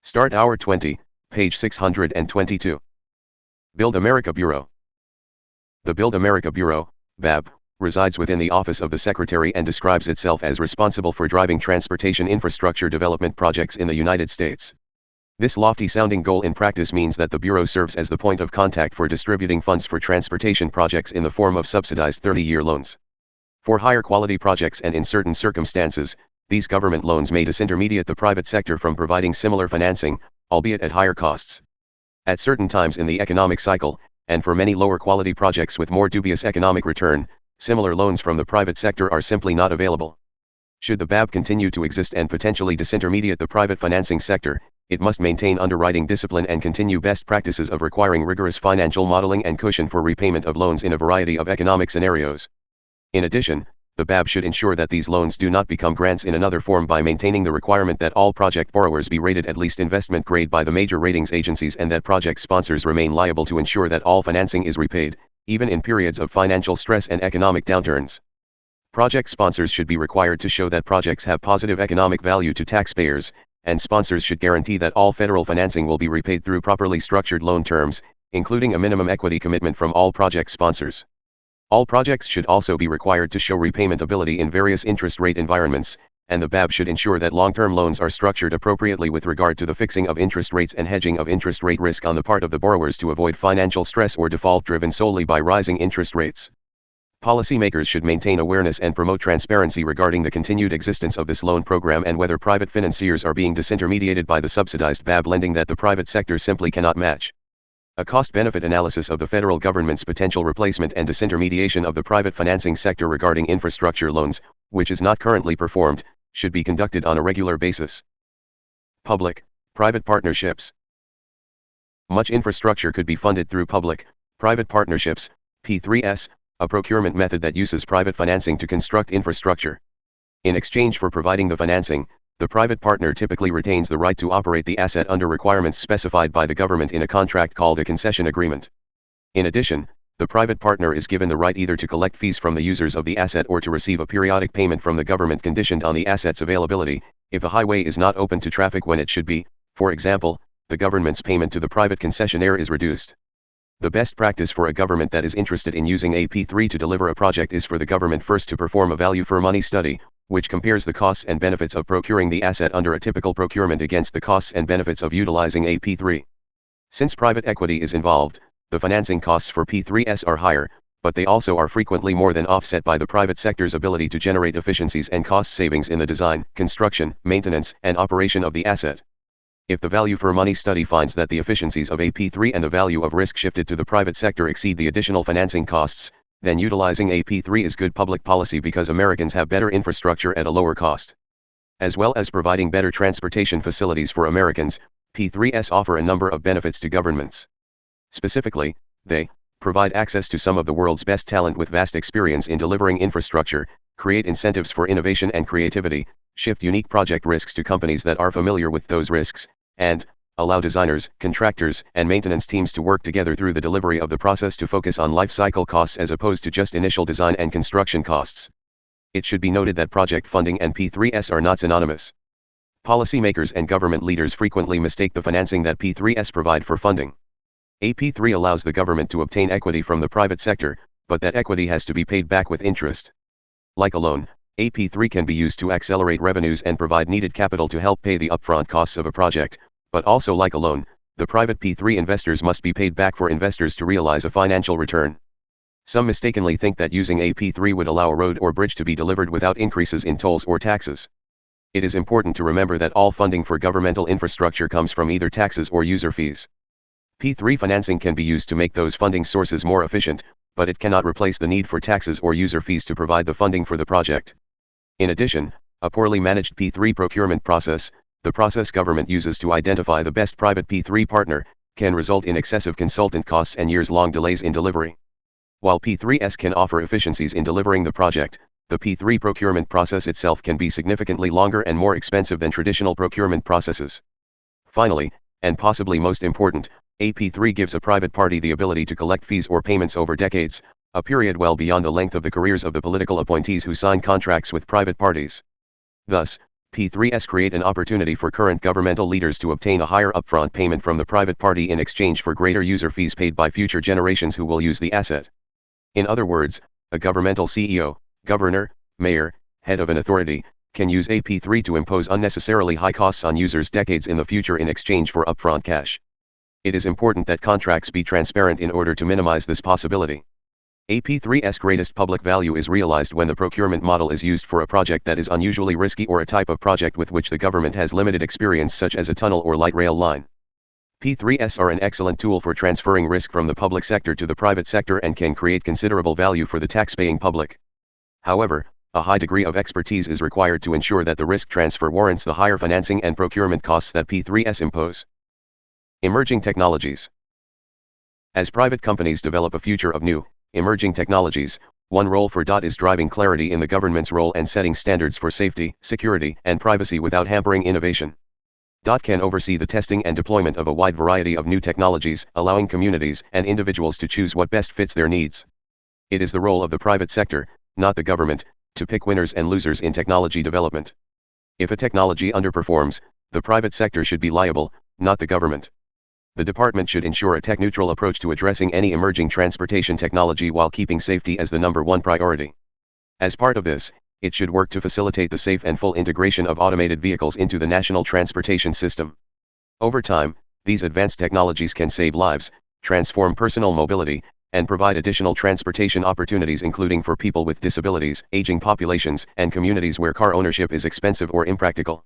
Start Hour 20, page 622. Build America Bureau. The Build America Bureau, BAB, resides within the Office of the Secretary and describes itself as responsible for driving transportation infrastructure development projects in the United States. This lofty-sounding goal in practice means that the Bureau serves as the point of contact for distributing funds for transportation projects in the form of subsidized 30-year loans. For higher quality projects and in certain circumstances, these government loans may disintermediate the private sector from providing similar financing, albeit at higher costs. At certain times in the economic cycle, and for many lower quality projects with more dubious economic return, similar loans from the private sector are simply not available. Should the BAB continue to exist and potentially disintermediate the private financing sector, it must maintain underwriting discipline and continue best practices of requiring rigorous financial modeling and cushion for repayment of loans in a variety of economic scenarios. In addition, the BAB should ensure that these loans do not become grants in another form by maintaining the requirement that all project borrowers be rated at least investment grade by the major ratings agencies and that project sponsors remain liable to ensure that all financing is repaid, even in periods of financial stress and economic downturns. Project sponsors should be required to show that projects have positive economic value to taxpayers, and sponsors should guarantee that all federal financing will be repaid through properly structured loan terms, including a minimum equity commitment from all project sponsors. All projects should also be required to show repayment ability in various interest rate environments, and the BAB should ensure that long-term loans are structured appropriately with regard to the fixing of interest rates and hedging of interest rate risk on the part of the borrowers to avoid financial stress or default driven solely by rising interest rates. Policymakers should maintain awareness and promote transparency regarding the continued existence of this loan program and whether private financiers are being disintermediated by the subsidized BAB lending that the private sector simply cannot match. A cost-benefit analysis of the federal government's potential replacement and disintermediation of the private financing sector regarding infrastructure loans, which is not currently performed, should be conducted on a regular basis. Public-private partnerships. Much infrastructure could be funded through public-private partnerships, P3S, a procurement method that uses private financing to construct infrastructure. In exchange for providing the financing, the private partner typically retains the right to operate the asset under requirements specified by the government in a contract called a concession agreement. In addition, the private partner is given the right either to collect fees from the users of the asset or to receive a periodic payment from the government conditioned on the asset's availability, if a highway is not open to traffic when it should be. For example, the government's payment to the private concessionaire is reduced. The best practice for a government that is interested in using a P3 to deliver a project is for the government first to perform a value for money study, which compares the costs and benefits of procuring the asset under a typical procurement against the costs and benefits of utilizing a P3. Since private equity is involved, the financing costs for P3S are higher, but they also are frequently more than offset by the private sector's ability to generate efficiencies and cost savings in the design, construction, maintenance, and operation of the asset. If the value for money study finds that the efficiencies of a P3 and the value of risk shifted to the private sector exceed the additional financing costs, then utilizing a P3 is good public policy because Americans have better infrastructure at a lower cost. As well as providing better transportation facilities for Americans, P3s offer a number of benefits to governments. Specifically, they provide access to some of the world's best talent with vast experience in delivering infrastructure, create incentives for innovation and creativity, shift unique project risks to companies that are familiar with those risks, and allow designers, contractors, and maintenance teams to work together through the delivery of the process to focus on life cycle costs as opposed to just initial design and construction costs. It should be noted that project funding and P3S are not synonymous. Policymakers and government leaders frequently mistake the financing that P3S provide for funding. A P3 allows the government to obtain equity from the private sector, but that equity has to be paid back with interest. Like a loan, a P3 can be used to accelerate revenues and provide needed capital to help pay the upfront costs of a project, but also like a loan, the private P3 investors must be paid back for investors to realize a financial return. Some mistakenly think that using a P3 would allow a road or bridge to be delivered without increases in tolls or taxes. It is important to remember that all funding for governmental infrastructure comes from either taxes or user fees. P3 financing can be used to make those funding sources more efficient, but it cannot replace the need for taxes or user fees to provide the funding for the project. In addition, a poorly managed P3 procurement process, the process government uses to identify the best private P3 partner, can result in excessive consultant costs and years-long delays in delivery. While P3S can offer efficiencies in delivering the project, the P3 procurement process itself can be significantly longer and more expensive than traditional procurement processes. Finally, and possibly most important, a P3 gives a private party the ability to collect fees or payments over decades, a period well beyond the length of the careers of the political appointees who sign contracts with private parties. Thus, AP3s create an opportunity for current governmental leaders to obtain a higher upfront payment from the private party in exchange for greater user fees paid by future generations who will use the asset. In other words, a governmental CEO, governor, mayor, head of an authority, can use AP3 to impose unnecessarily high costs on users decades in the future in exchange for upfront cash. It is important that contracts be transparent in order to minimize this possibility. AP3's greatest public value is realized when the procurement model is used for a project that is unusually risky or a type of project with which the government has limited experience, such as a tunnel or light rail line. P3s are an excellent tool for transferring risk from the public sector to the private sector and can create considerable value for the tax-paying public. However, a high degree of expertise is required to ensure that the risk transfer warrants the higher financing and procurement costs that P3s impose. Emerging technologies. As private companies develop a future of new, emerging technologies, one role for DOT is driving clarity in the government's role and setting standards for safety, security, and privacy without hampering innovation. DOT can oversee the testing and deployment of a wide variety of new technologies, allowing communities and individuals to choose what best fits their needs. It is the role of the private sector, not the government, to pick winners and losers in technology development. If a technology underperforms, the private sector should be liable, not the government. The department should ensure a tech-neutral approach to addressing any emerging transportation technology while keeping safety as the #1 priority. As part of this, it should work to facilitate the safe and full integration of automated vehicles into the national transportation system. Over time, these advanced technologies can save lives, transform personal mobility, and provide additional transportation opportunities, including for people with disabilities, aging populations, and communities where car ownership is expensive or impractical.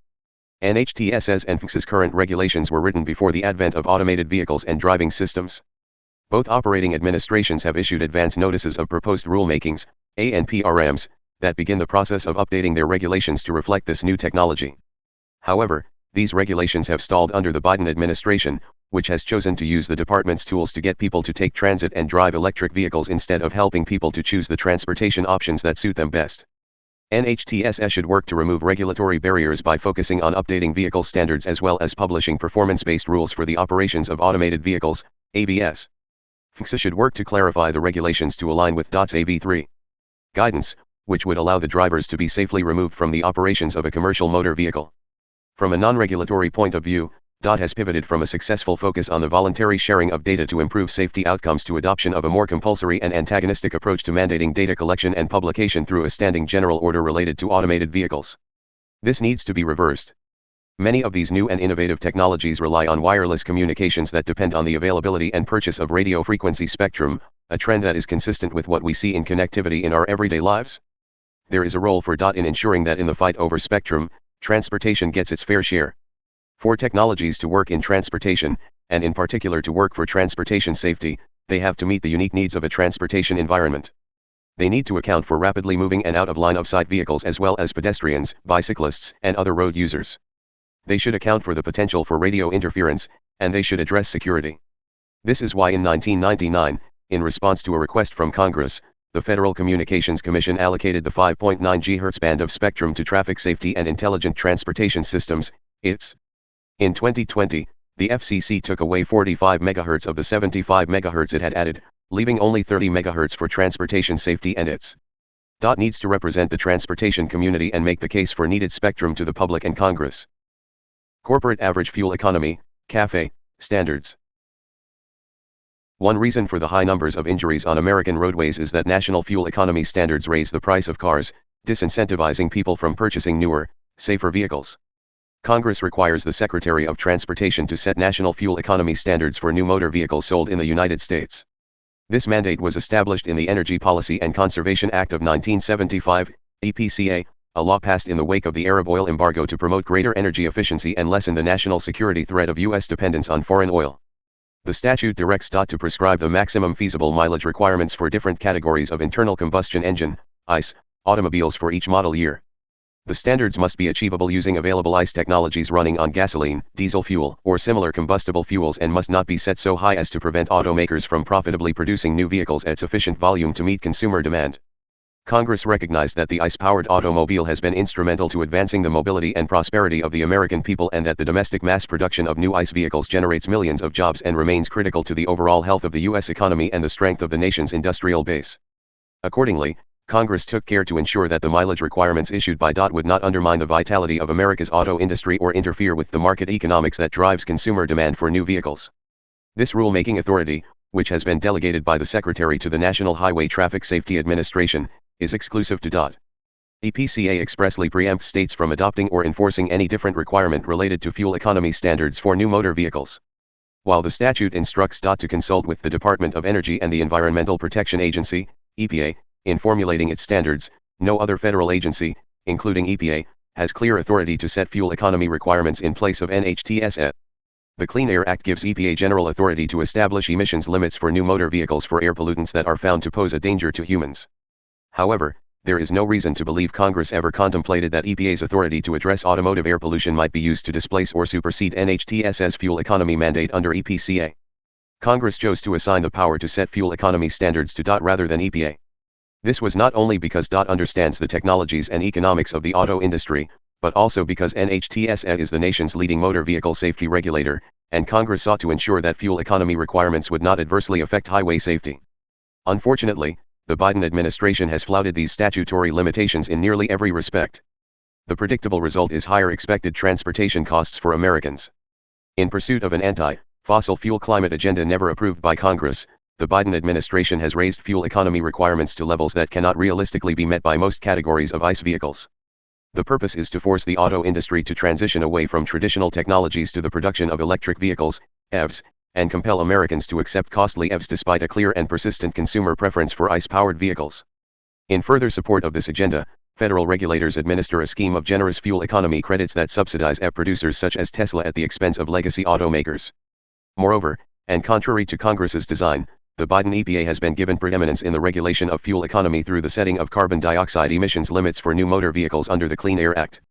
NHTS's and FCS's current regulations were written before the advent of automated vehicles and driving systems. Both operating administrations have issued advance notices of proposed rulemakings, ANPRMs, that begin the process of updating their regulations to reflect this new technology. However, these regulations have stalled under the Biden administration, which has chosen to use the department's tools to get people to take transit and drive electric vehicles instead of helping people to choose the transportation options that suit them best. NHTSS should work to remove regulatory barriers by focusing on updating vehicle standards as well as publishing performance-based rules for the operations of automated vehicles, AVS. FCSA should work to clarify the regulations to align with DOT's AV3 guidance, which would allow the drivers to be safely removed from the operations of a commercial motor vehicle. From a non-regulatory point of view, DOT has pivoted from a successful focus on the voluntary sharing of data to improve safety outcomes to adoption of a more compulsory and antagonistic approach to mandating data collection and publication through a standing general order related to automated vehicles. This needs to be reversed. Many of these new and innovative technologies rely on wireless communications that depend on the availability and purchase of radio frequency spectrum, a trend that is consistent with what we see in connectivity in our everyday lives. There is a role for DOT in ensuring that in the fight over spectrum, transportation gets its fair share. For technologies to work in transportation, and in particular to work for transportation safety, they have to meet the unique needs of a transportation environment. They need to account for rapidly moving and out of line-of-sight vehicles as well as pedestrians, bicyclists, and other road users. They should account for the potential for radio interference, and they should address security. This is why in 1999, in response to a request from Congress, the Federal Communications Commission allocated the 5.9 GHz band of spectrum to Traffic Safety and Intelligent Transportation Systems, ITS. In 2020, the FCC took away 45 MHz of the 75 MHz it had added, leaving only 30 MHz for transportation safety and ITS. DOT needs to represent the transportation community and make the case for needed spectrum to the public and Congress. Corporate Average Fuel Economy, CAFE, Standards. One reason for the high numbers of injuries on American roadways is that national fuel economy standards raise the price of cars, disincentivizing people from purchasing newer, safer vehicles. Congress requires the Secretary of Transportation to set national fuel economy standards for new motor vehicles sold in the United States. This mandate was established in the Energy Policy and Conservation Act of 1975, EPCA, a law passed in the wake of the Arab oil embargo to promote greater energy efficiency and lessen the national security threat of U.S. dependence on foreign oil. The statute directs DOT to prescribe the maximum feasible mileage requirements for different categories of internal combustion engine, ICE, automobiles for each model year. The standards must be achievable using available ICE technologies running on gasoline, diesel fuel, or similar combustible fuels and must not be set so high as to prevent automakers from profitably producing new vehicles at sufficient volume to meet consumer demand. Congress recognized that the ICE-powered automobile has been instrumental to advancing the mobility and prosperity of the American people and that the domestic mass production of new ICE vehicles generates millions of jobs and remains critical to the overall health of the U.S. economy and the strength of the nation's industrial base. Accordingly, Congress took care to ensure that the mileage requirements issued by DOT would not undermine the vitality of America's auto industry or interfere with the market economics that drives consumer demand for new vehicles. This rulemaking authority, which has been delegated by the Secretary to the National Highway Traffic Safety Administration, is exclusive to DOT. EPCA expressly preempts states from adopting or enforcing any different requirement related to fuel economy standards for new motor vehicles. While the statute instructs DOT to consult with the Department of Energy and the Environmental Protection Agency, EPA, in formulating its standards, no other federal agency, including EPA, has clear authority to set fuel economy requirements in place of NHTSA. The Clean Air Act gives EPA general authority to establish emissions limits for new motor vehicles for air pollutants that are found to pose a danger to humans. However, there is no reason to believe Congress ever contemplated that EPA's authority to address automotive air pollution might be used to displace or supersede NHTSA's fuel economy mandate under EPCA. Congress chose to assign the power to set fuel economy standards to DOT rather than EPA. This was not only because DOT understands the technologies and economics of the auto industry, but also because NHTSA is the nation's leading motor vehicle safety regulator, and Congress sought to ensure that fuel economy requirements would not adversely affect highway safety. Unfortunately, the Biden administration has flouted these statutory limitations in nearly every respect. The predictable result is higher expected transportation costs for Americans. In pursuit of an anti-fossil fuel climate agenda never approved by Congress, the Biden administration has raised fuel economy requirements to levels that cannot realistically be met by most categories of ICE vehicles. The purpose is to force the auto industry to transition away from traditional technologies to the production of electric vehicles, EVs, and compel Americans to accept costly EVs despite a clear and persistent consumer preference for ICE-powered vehicles. In further support of this agenda, federal regulators administer a scheme of generous fuel economy credits that subsidize EV producers such as Tesla at the expense of legacy automakers. Moreover, and contrary to Congress's design, the Biden EPA has been given preeminence in the regulation of fuel economy through the setting of carbon dioxide emissions limits for new motor vehicles under the Clean Air Act.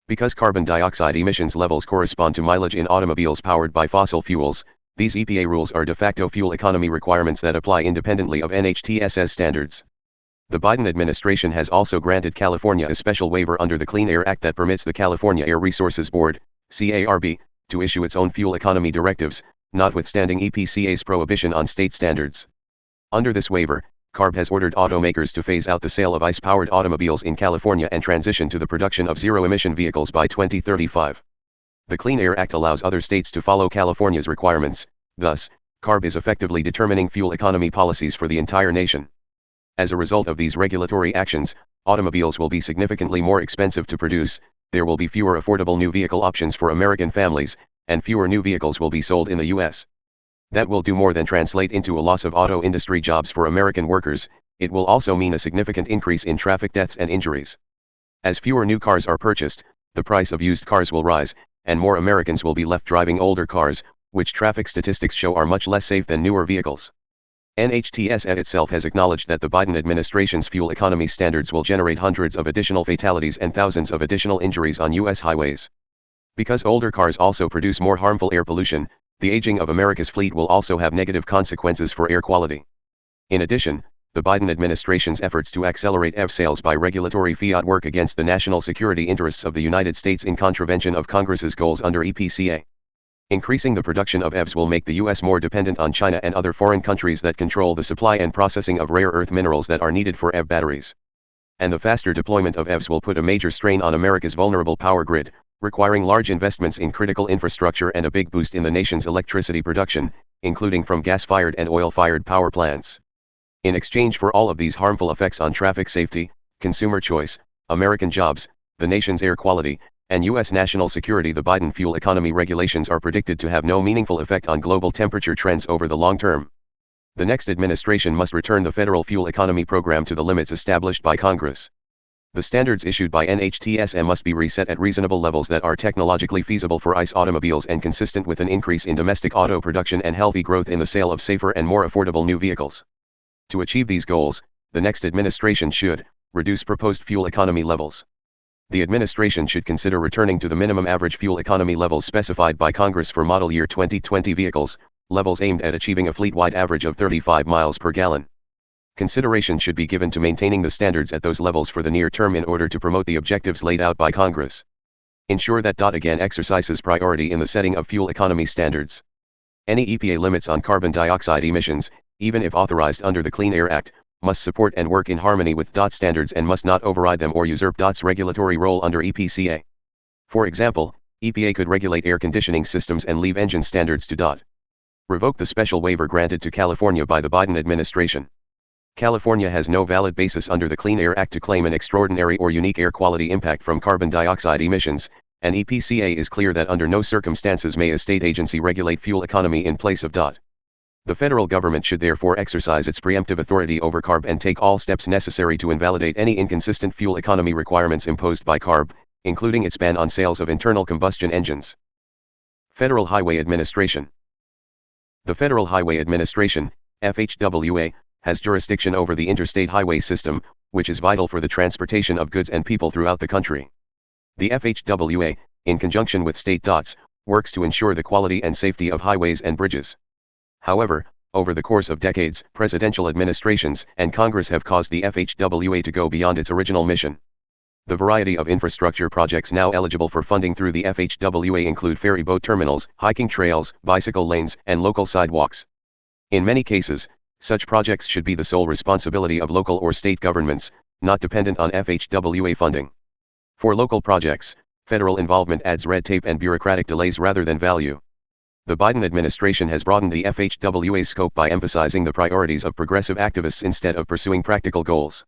Because carbon dioxide emissions levels correspond to mileage in automobiles powered by fossil fuels, these EPA rules are de facto fuel economy requirements that apply independently of NHTSA's standards. The Biden administration has also granted California a special waiver under the Clean Air Act that permits the California Air Resources Board, CARB, to issue its own fuel economy directives, notwithstanding EPCA's prohibition on state standards. Under this waiver, CARB has ordered automakers to phase out the sale of ICE-powered automobiles in California and transition to the production of zero-emission vehicles by 2035. The Clean Air Act allows other states to follow California's requirements, thus, CARB is effectively determining fuel economy policies for the entire nation. As a result of these regulatory actions, automobiles will be significantly more expensive to produce, there will be fewer affordable new vehicle options for American families, and fewer new vehicles will be sold in the U.S. That will do more than translate into a loss of auto industry jobs for American workers, it will also mean a significant increase in traffic deaths and injuries. As fewer new cars are purchased, the price of used cars will rise, and more Americans will be left driving older cars, which traffic statistics show are much less safe than newer vehicles. NHTSA itself has acknowledged that the Biden administration's fuel economy standards will generate hundreds of additional fatalities and thousands of additional injuries on U.S. highways. Because older cars also produce more harmful air pollution, the aging of America's fleet will also have negative consequences for air quality. In addition, the Biden administration's efforts to accelerate EV sales by regulatory fiat work against the national security interests of the United States in contravention of Congress's goals under EPCA. Increasing the production of EVs will make the U.S. more dependent on China and other foreign countries that control the supply and processing of rare earth minerals that are needed for EV batteries. And the faster deployment of EVs will put a major strain on America's vulnerable power grid, requiring large investments in critical infrastructure and a big boost in the nation's electricity production, including from gas-fired and oil-fired power plants. In exchange for all of these harmful effects on traffic safety, consumer choice, American jobs, the nation's air quality, and U.S. national security, the Biden fuel economy regulations are predicted to have no meaningful effect on global temperature trends over the long term. The next administration must return the federal fuel economy program to the limits established by Congress. The standards issued by NHTSA must be reset at reasonable levels that are technologically feasible for ICE automobiles and consistent with an increase in domestic auto production and healthy growth in the sale of safer and more affordable new vehicles. To achieve these goals, the next administration should reduce proposed fuel economy levels. The administration should consider returning to the minimum average fuel economy levels specified by Congress for model year 2020 vehicles, levels aimed at achieving a fleet-wide average of 35 miles per gallon. Consideration should be given to maintaining the standards at those levels for the near term in order to promote the objectives laid out by Congress. Ensure that DOT again exercises priority in the setting of fuel economy standards. Any EPA limits on carbon dioxide emissions, even if authorized under the Clean Air Act, must support and work in harmony with DOT standards and must not override them or usurp DOT's regulatory role under EPCA. For example, EPA could regulate air conditioning systems and leave engine standards to DOT. Revoke the special waiver granted to California by the Biden administration. California has no valid basis under the Clean Air Act to claim an extraordinary or unique air quality impact from carbon dioxide emissions, and EPCA is clear that under no circumstances may a state agency regulate fuel economy in place of DOT. The federal government should therefore exercise its preemptive authority over CARB and take all steps necessary to invalidate any inconsistent fuel economy requirements imposed by CARB, including its ban on sales of internal combustion engines. Federal Highway Administration. The Federal Highway Administration, FHWA, has jurisdiction over the interstate highway system, which is vital for the transportation of goods and people throughout the country. The FHWA, in conjunction with state DOTs, works to ensure the quality and safety of highways and bridges. However, over the course of decades, presidential administrations and Congress have caused the FHWA to go beyond its original mission. The variety of infrastructure projects now eligible for funding through the FHWA include ferry boat terminals, hiking trails, bicycle lanes, and local sidewalks. In many cases, such projects should be the sole responsibility of local or state governments, not dependent on FHWA funding. For local projects, federal involvement adds red tape and bureaucratic delays rather than value. The Biden administration has broadened the FHWA's scope by emphasizing the priorities of progressive activists instead of pursuing practical goals.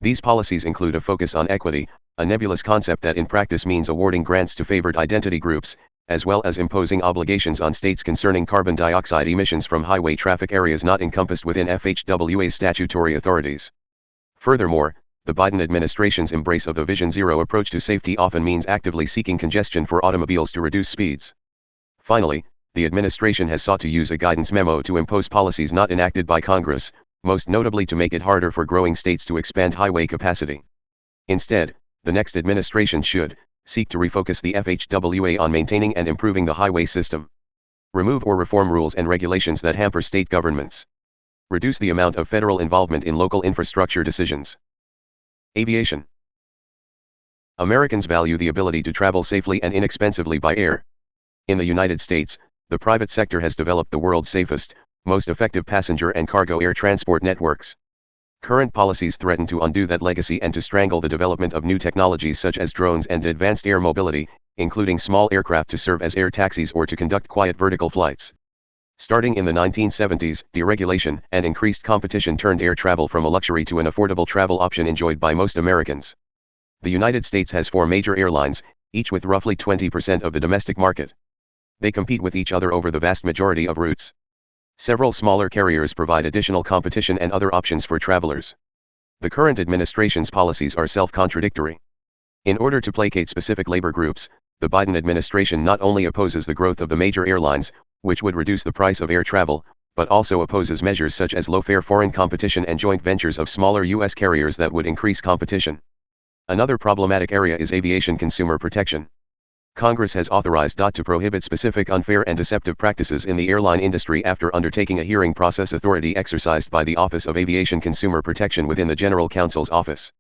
These policies include a focus on equity, a nebulous concept that in practice means awarding grants to favored identity groups, as well as imposing obligations on states concerning carbon dioxide emissions from highway traffic areas not encompassed within FHWA's statutory authorities. Furthermore, the Biden administration's embrace of the Vision Zero approach to safety often means actively seeking congestion for automobiles to reduce speeds. Finally, the administration has sought to use a guidance memo to impose policies not enacted by Congress, most notably to make it harder for growing states to expand highway capacity. Instead, the next administration should seek to refocus the FHWA on maintaining and improving the highway system. Remove or reform rules and regulations that hamper state governments. Reduce the amount of federal involvement in local infrastructure decisions. Aviation. Americans value the ability to travel safely and inexpensively by air. In the United States, the private sector has developed the world's safest, most effective passenger and cargo air transport networks. Current policies threaten to undo that legacy and to strangle the development of new technologies such as drones and advanced air mobility, including small aircraft to serve as air taxis or to conduct quiet vertical flights. Starting in the 1970s, deregulation and increased competition turned air travel from a luxury to an affordable travel option enjoyed by most Americans. The United States has 4 major airlines, each with roughly 20% of the domestic market. They compete with each other over the vast majority of routes. Several smaller carriers provide additional competition and other options for travelers. The current administration's policies are self-contradictory. In order to placate specific labor groups, the Biden administration not only opposes the growth of the major airlines, which would reduce the price of air travel, but also opposes measures such as low-fare foreign competition and joint ventures of smaller U.S. carriers that would increase competition. Another problematic area is aviation consumer protection. Congress has authorized DOT to prohibit specific unfair and deceptive practices in the airline industry after undertaking a hearing process authority exercised by the Office of Aviation Consumer Protection within the General Counsel's office.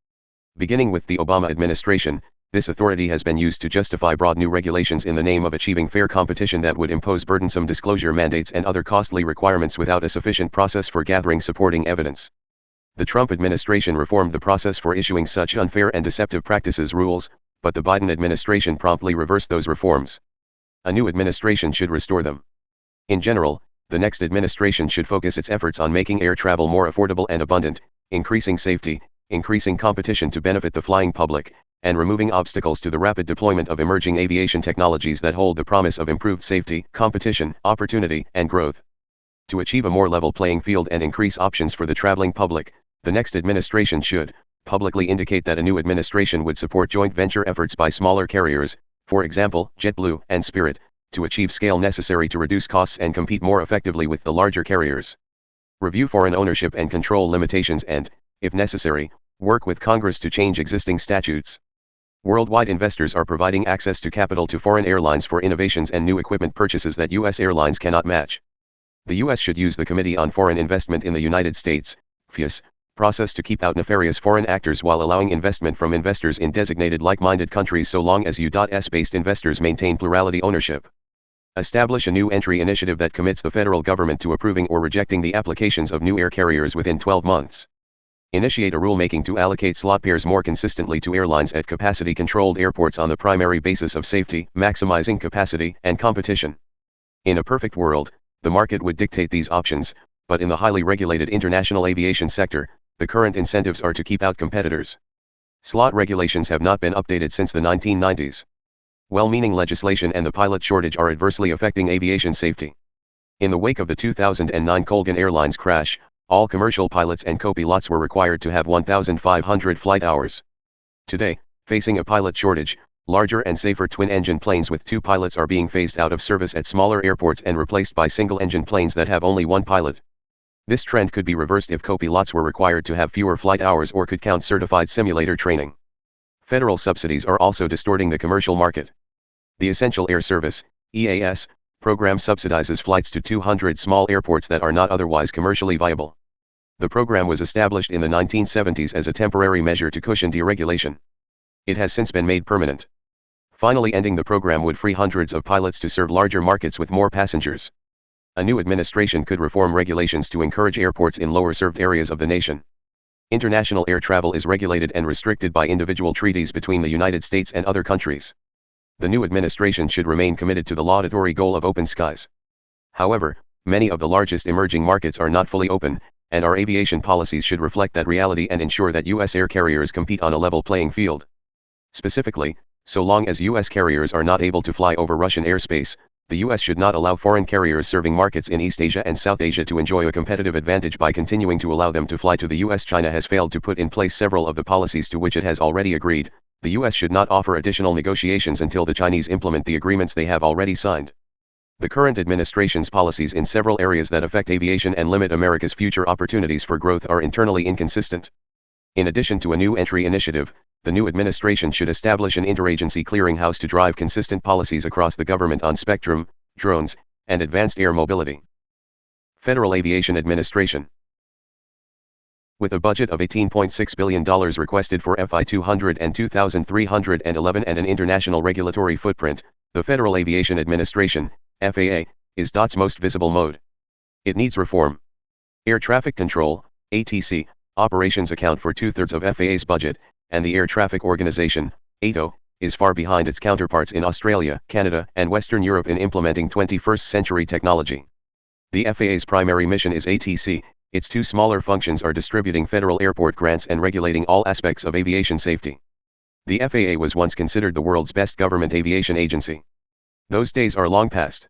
Beginning with the Obama administration, this authority has been used to justify broad new regulations in the name of achieving fair competition that would impose burdensome disclosure mandates and other costly requirements without a sufficient process for gathering supporting evidence. The Trump administration reformed the process for issuing such unfair and deceptive practices rules, but the Biden administration promptly reversed those reforms. A new administration should restore them. In general, the next administration should focus its efforts on making air travel more affordable and abundant, increasing safety, increasing competition to benefit the flying public, and removing obstacles to the rapid deployment of emerging aviation technologies that hold the promise of improved safety, competition, opportunity, and growth. To achieve a more level playing field and increase options for the traveling public, the next administration should publicly indicate that a new administration would support joint venture efforts by smaller carriers, for example, JetBlue and Spirit, to achieve scale necessary to reduce costs and compete more effectively with the larger carriers. Review foreign ownership and control limitations and, if necessary, work with Congress to change existing statutes. Worldwide investors are providing access to capital to foreign airlines for innovations and new equipment purchases that U.S. airlines cannot match. The U.S. should use the Committee on Foreign Investment in the United States, FIUS, process to keep out nefarious foreign actors while allowing investment from investors in designated like-minded countries so long as U.S.-based investors maintain plurality ownership. Establish a new entry initiative that commits the federal government to approving or rejecting the applications of new air carriers within 12 months. Initiate a rulemaking to allocate slot pairs more consistently to airlines at capacity-controlled airports on the primary basis of safety, maximizing capacity and competition. In a perfect world, the market would dictate these options, but in the highly regulated international aviation sector, the current incentives are to keep out competitors. Slot regulations have not been updated since the 1990s. Well-meaning legislation and the pilot shortage are adversely affecting aviation safety. In the wake of the 2009 Colgan Airlines crash, all commercial pilots and co-pilots were required to have 1,500 flight hours. Today, facing a pilot shortage, larger and safer twin-engine planes with 2 pilots are being phased out of service at smaller airports and replaced by single-engine planes that have only 1 pilot. This trend could be reversed if co-pilots were required to have fewer flight hours or could count certified simulator training. Federal subsidies are also distorting the commercial market. The Essential Air Service, EAS, program subsidizes flights to 200 small airports that are not otherwise commercially viable. The program was established in the 1970s as a temporary measure to cushion deregulation. It has since been made permanent. Finally, ending the program would free hundreds of pilots to serve larger markets with more passengers. A new administration could reform regulations to encourage airports in lower-served areas of the nation. International air travel is regulated and restricted by individual treaties between the United States and other countries. The new administration should remain committed to the laudatory goal of open skies. However, many of the largest emerging markets are not fully open, and our aviation policies should reflect that reality and ensure that U.S. air carriers compete on a level playing field. Specifically, so long as U.S. carriers are not able to fly over Russian airspace, the U.S. should not allow foreign carriers serving markets in East Asia and South Asia to enjoy a competitive advantage by continuing to allow them to fly to the U.S. China has failed to put in place several of the policies to which it has already agreed. The U.S. should not offer additional negotiations until the Chinese implement the agreements they have already signed. The current administration's policies in several areas that affect aviation and limit America's future opportunities for growth are internally inconsistent. In addition to a new entry initiative, the new administration should establish an interagency clearinghouse to drive consistent policies across the government on spectrum, drones, and advanced air mobility. Federal Aviation Administration. With a budget of $18.6 billion requested for FY 200 and 2,311 and an international regulatory footprint, the Federal Aviation Administration, FAA, is DOT's most visible mode. It needs reform. Air traffic control, ATC, operations account for 2/3 of FAA's budget, and the Air Traffic Organization, ATO, is far behind its counterparts in Australia, Canada, and Western Europe in implementing 21st century technology. The FAA's primary mission is ATC, its 2 smaller functions are distributing federal airport grants and regulating all aspects of aviation safety. The FAA was once considered the world's best government aviation agency. Those days are long past.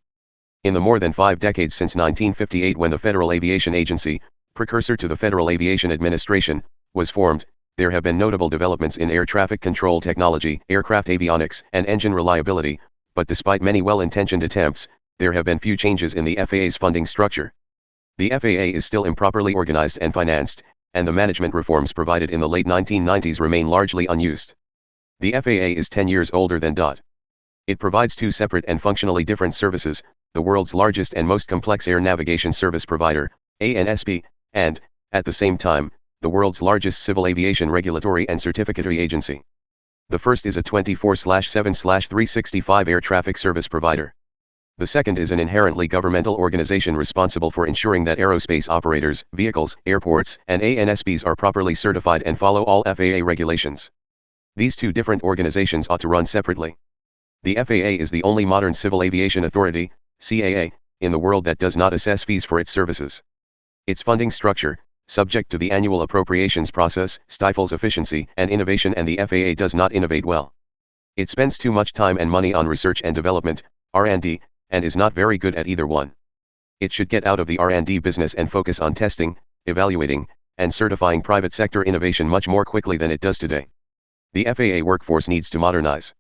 In the more than 5 decades since 1958, when the Federal Aviation Agency, precursor to the Federal Aviation Administration, was formed, there have been notable developments in air traffic control technology, aircraft avionics, and engine reliability, but despite many well-intentioned attempts, there have been few changes in the FAA's funding structure. The FAA is still improperly organized and financed, and the management reforms provided in the late 1990s remain largely unused. The FAA is 10 years older than DOT. It provides 2 separate and functionally different services: the world's largest and most complex air navigation service provider, ANSP, and, at the same time, the world's largest civil aviation regulatory and certificatory agency. The first is a 24/7/365 air traffic service provider. The second is an inherently governmental organization responsible for ensuring that aerospace operators, vehicles, airports, and ANSPs are properly certified and follow all FAA regulations. These 2 different organizations ought to run separately. The FAA is the only modern civil aviation authority, CAA, in the world that does not assess fees for its services. Its funding structure, subject to the annual appropriations process, stifles efficiency and innovation, and the FAA does not innovate well. It spends too much time and money on research and development, R&D, and is not very good at either one. It should get out of the R&D business and focus on testing, evaluating, and certifying private sector innovation much more quickly than it does today. The FAA workforce needs to modernize.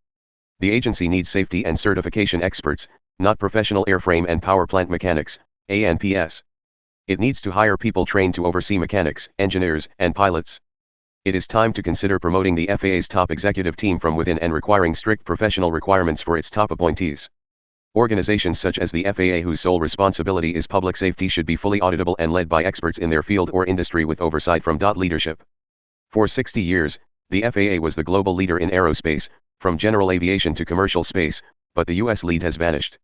The agency needs safety and certification experts, not professional airframe and power plant mechanics, ANPS. It needs to hire people trained to oversee mechanics, engineers, and pilots. It is time to consider promoting the FAA's top executive team from within and requiring strict professional requirements for its top appointees. Organizations such as the FAA, whose sole responsibility is public safety, should be fully auditable and led by experts in their field or industry with oversight from DOT leadership. For 60 years, the FAA was the global leader in aerospace, from general aviation to commercial space, but the U.S. lead has vanished.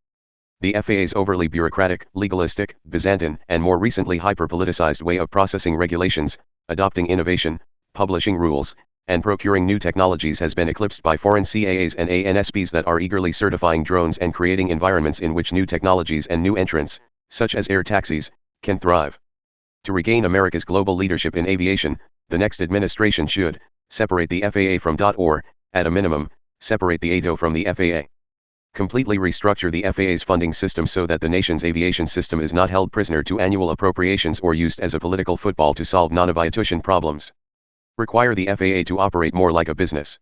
The FAA's overly bureaucratic, legalistic, Byzantine, and more recently hyper-politicized way of processing regulations, adopting innovation, publishing rules, and procuring new technologies has been eclipsed by foreign CAAs and ANSPs that are eagerly certifying drones and creating environments in which new technologies and new entrants, such as air taxis, can thrive. To regain America's global leadership in aviation, the next administration should separate the FAA from or, at a minimum, separate the ATO from the FAA. Completely restructure the FAA's funding system so that the nation's aviation system is not held prisoner to annual appropriations or used as a political football to solve non-aviation problems. Require the FAA to operate more like a business.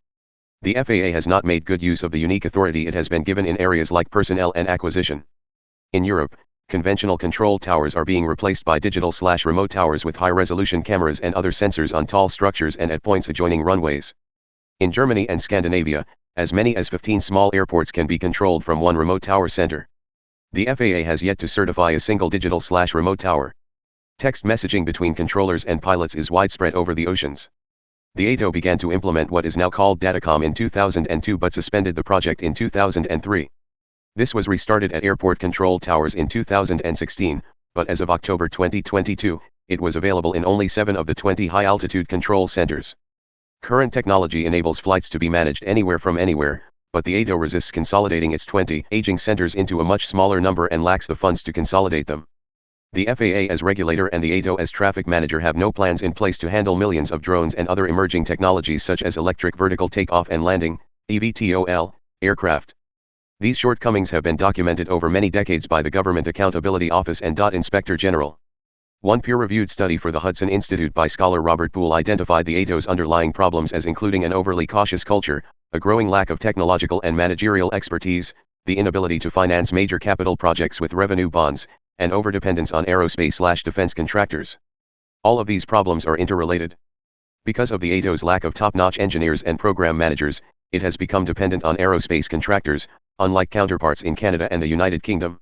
The FAA has not made good use of the unique authority it has been given in areas like personnel and acquisition. In Europe, conventional control towers are being replaced by digital/remote towers with high-resolution cameras and other sensors on tall structures and at points adjoining runways. In Germany and Scandinavia, as many as 15 small airports can be controlled from one remote tower center. The FAA has yet to certify a single digital/remote tower. Text messaging between controllers and pilots is widespread over the oceans. The ATO began to implement what is now called Datacom in 2002 but suspended the project in 2003. This was restarted at airport control towers in 2016, but as of October 2022, it was available in only 7 of the 20 high-altitude control centers. Current technology enables flights to be managed anywhere from anywhere, but the ATO resists consolidating its 20 aging centers into a much smaller number and lacks the funds to consolidate them. The FAA as regulator and the ATO as traffic manager have no plans in place to handle millions of drones and other emerging technologies such as electric vertical takeoff and landing, eVTOL, aircraft. These shortcomings have been documented over many decades by the Government Accountability Office and Inspector General. One peer-reviewed study for the Hudson Institute by scholar Robert Poole identified the ATO's underlying problems as including an overly cautious culture, a growing lack of technological and managerial expertise, the inability to finance major capital projects with revenue bonds, and overdependence on aerospace/defense contractors. All of these problems are interrelated. Because of the ATO's lack of top-notch engineers and program managers, it has become dependent on aerospace contractors, unlike counterparts in Canada and the United Kingdom.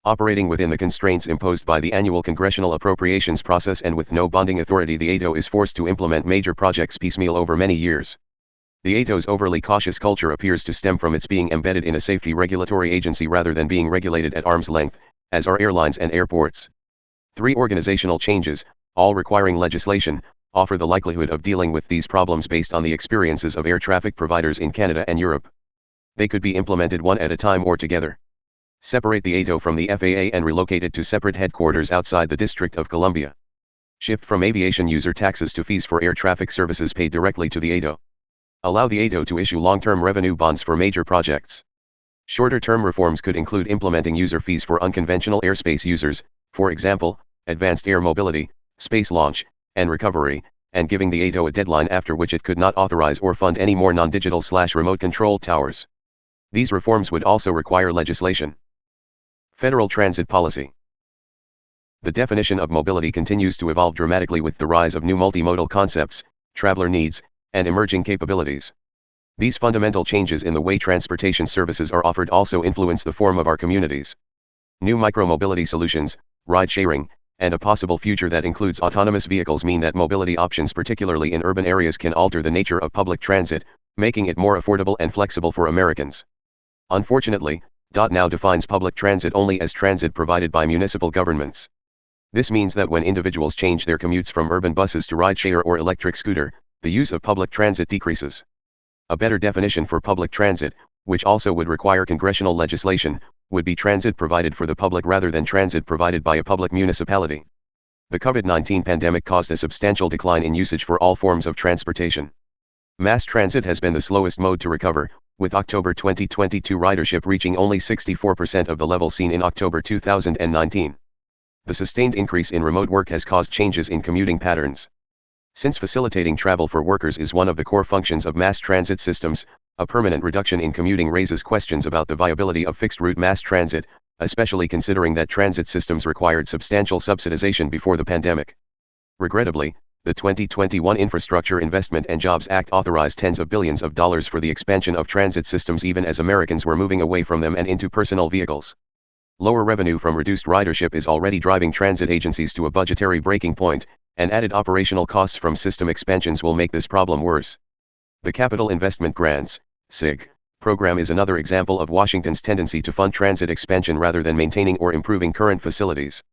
Operating within the constraints imposed by the annual congressional appropriations process and with no bonding authority, the ATO is forced to implement major projects piecemeal over many years. The ATO's overly cautious culture appears to stem from its being embedded in a safety regulatory agency rather than being regulated at arm's length, as are airlines and airports. 3 organizational changes, all requiring legislation, offer the likelihood of dealing with these problems based on the experiences of air traffic providers in Canada and Europe. They could be implemented one at a time or together. Separate the ATO from the FAA and relocate it to separate headquarters outside the District of Columbia. Shift from aviation user taxes to fees for air traffic services paid directly to the ATO. Allow the ATO to issue long-term revenue bonds for major projects. Shorter-term reforms could include implementing user fees for unconventional airspace users, for example, advanced air mobility, space launch, and recovery, and giving the ATO a deadline after which it could not authorize or fund any more non-digital/remote control towers. These reforms would also require legislation. Federal transit policy. The definition of mobility continues to evolve dramatically with the rise of new multimodal concepts, traveler needs, and emerging capabilities. These fundamental changes in the way transportation services are offered also influence the form of our communities. New micromobility solutions, ride-sharing, and a possible future that includes autonomous vehicles mean that mobility options particularly in urban areas can alter the nature of public transit, making it more affordable and flexible for Americans. Unfortunately, now defines public transit only as transit provided by municipal governments. This means that when individuals change their commutes from urban buses to rideshare or electric scooter, the use of public transit decreases. A better definition for public transit, which also would require congressional legislation, would be transit provided for the public rather than transit provided by a public municipality. The COVID-19 pandemic caused a substantial decline in usage for all forms of transportation. Mass transit has been the slowest mode to recover, with October 2022 ridership reaching only 64% of the level seen in October 2019. The sustained increase in remote work has caused changes in commuting patterns. Since facilitating travel for workers is one of the core functions of mass transit systems, a permanent reduction in commuting raises questions about the viability of fixed-route mass transit, especially considering that transit systems required substantial subsidization before the pandemic. Regrettably, the 2021 Infrastructure Investment and Jobs Act authorized tens of billions of dollars for the expansion of transit systems even as Americans were moving away from them and into personal vehicles. Lower revenue from reduced ridership is already driving transit agencies to a budgetary breaking point, and added operational costs from system expansions will make this problem worse. The Capital Investment Grants, CIG, program is another example of Washington's tendency to fund transit expansion rather than maintaining or improving current facilities.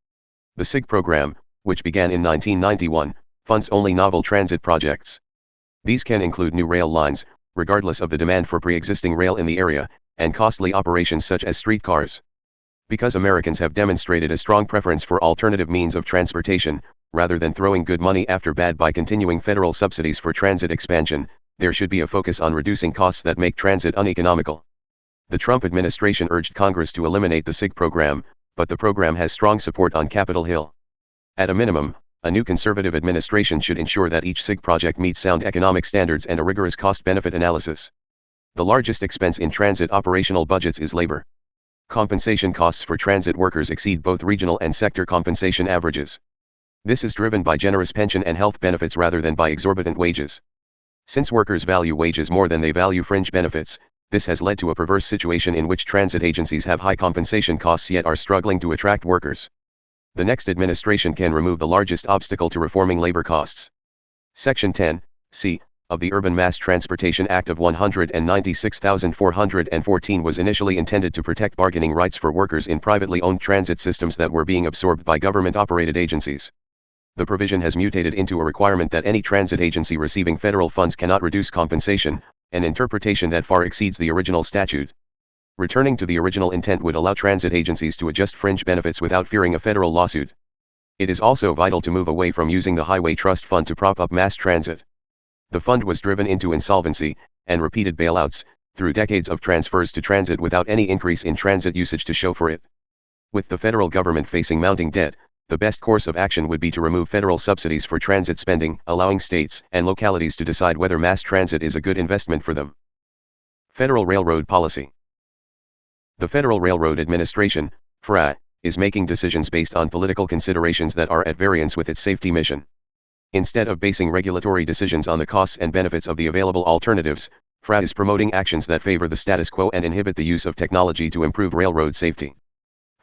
The CIG program, which began in 1991, Funds only novel transit projects. These can include new rail lines, regardless of the demand for pre-existing rail in the area, and costly operations such as streetcars. Because Americans have demonstrated a strong preference for alternative means of transportation, rather than throwing good money after bad by continuing federal subsidies for transit expansion, there should be a focus on reducing costs that make transit uneconomical. The Trump administration urged Congress to eliminate the SIG program, but the program has strong support on Capitol Hill. At a minimum, a new conservative administration should ensure that each SIG project meets sound economic standards and a rigorous cost-benefit analysis. The largest expense in transit operational budgets is labor. Compensation costs for transit workers exceed both regional and sector compensation averages. This is driven by generous pension and health benefits rather than by exorbitant wages. Since workers value wages more than they value fringe benefits, this has led to a perverse situation in which transit agencies have high compensation costs yet are struggling to attract workers. The next administration can remove the largest obstacle to reforming labor costs. Section 10(c) of the Urban Mass Transportation Act of 196,414 was initially intended to protect bargaining rights for workers in privately owned transit systems that were being absorbed by government-operated agencies. The provision has mutated into a requirement that any transit agency receiving federal funds cannot reduce compensation, an interpretation that far exceeds the original statute. Returning to the original intent would allow transit agencies to adjust fringe benefits without fearing a federal lawsuit. It is also vital to move away from using the Highway Trust Fund to prop up mass transit. The fund was driven into insolvency, and repeated bailouts, through decades of transfers to transit without any increase in transit usage to show for it. With the federal government facing mounting debt, the best course of action would be to remove federal subsidies for transit spending, allowing states and localities to decide whether mass transit is a good investment for them. Federal Railroad Policy. The Federal Railroad Administration, FRA, is making decisions based on political considerations that are at variance with its safety mission. Instead of basing regulatory decisions on the costs and benefits of the available alternatives, FRA is promoting actions that favor the status quo and inhibit the use of technology to improve railroad safety.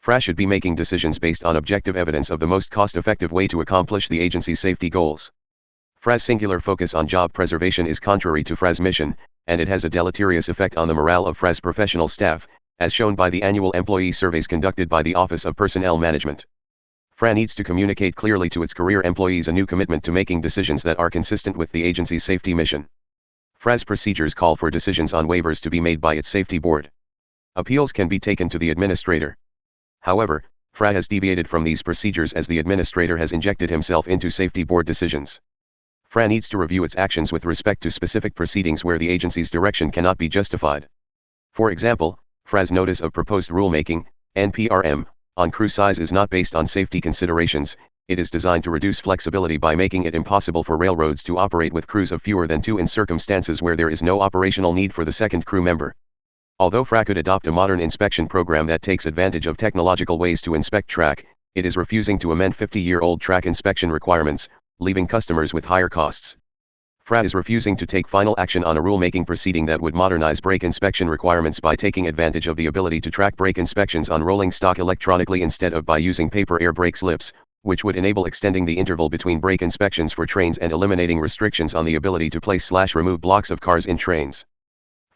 FRA should be making decisions based on objective evidence of the most cost-effective way to accomplish the agency's safety goals. FRA's singular focus on job preservation is contrary to FRA's mission, and it has a deleterious effect on the morale of FRA's professional staff, as shown by the annual employee surveys conducted by the Office of Personnel Management. FRA needs to communicate clearly to its career employees a new commitment to making decisions that are consistent with the agency's safety mission. FRA's procedures call for decisions on waivers to be made by its safety board. Appeals can be taken to the administrator. However, FRA has deviated from these procedures as the administrator has injected himself into safety board decisions. FRA needs to review its actions with respect to specific proceedings where the agency's direction cannot be justified. For example, FRA's Notice of Proposed Rulemaking, NPRM, on crew size is not based on safety considerations. It is designed to reduce flexibility by making it impossible for railroads to operate with crews of fewer than 2 in circumstances where there is no operational need for the second crew member. Although FRA could adopt a modern inspection program that takes advantage of technological ways to inspect track, it is refusing to amend 50-year-old track inspection requirements, leaving customers with higher costs. FRA is refusing to take final action on a rulemaking proceeding that would modernize brake inspection requirements by taking advantage of the ability to track brake inspections on rolling stock electronically instead of by using paper air brake slips, which would enable extending the interval between brake inspections for trains and eliminating restrictions on the ability to place/remove blocks of cars in trains.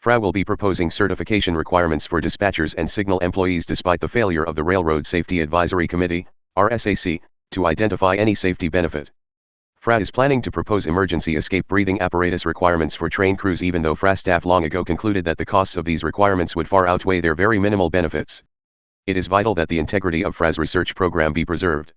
FRA will be proposing certification requirements for dispatchers and signal employees despite the failure of the Railroad Safety Advisory Committee, RSAC, to identify any safety benefit. FRA is planning to propose emergency escape breathing apparatus requirements for train crews even though FRA staff long ago concluded that the costs of these requirements would far outweigh their very minimal benefits. It is vital that the integrity of FRA's research program be preserved.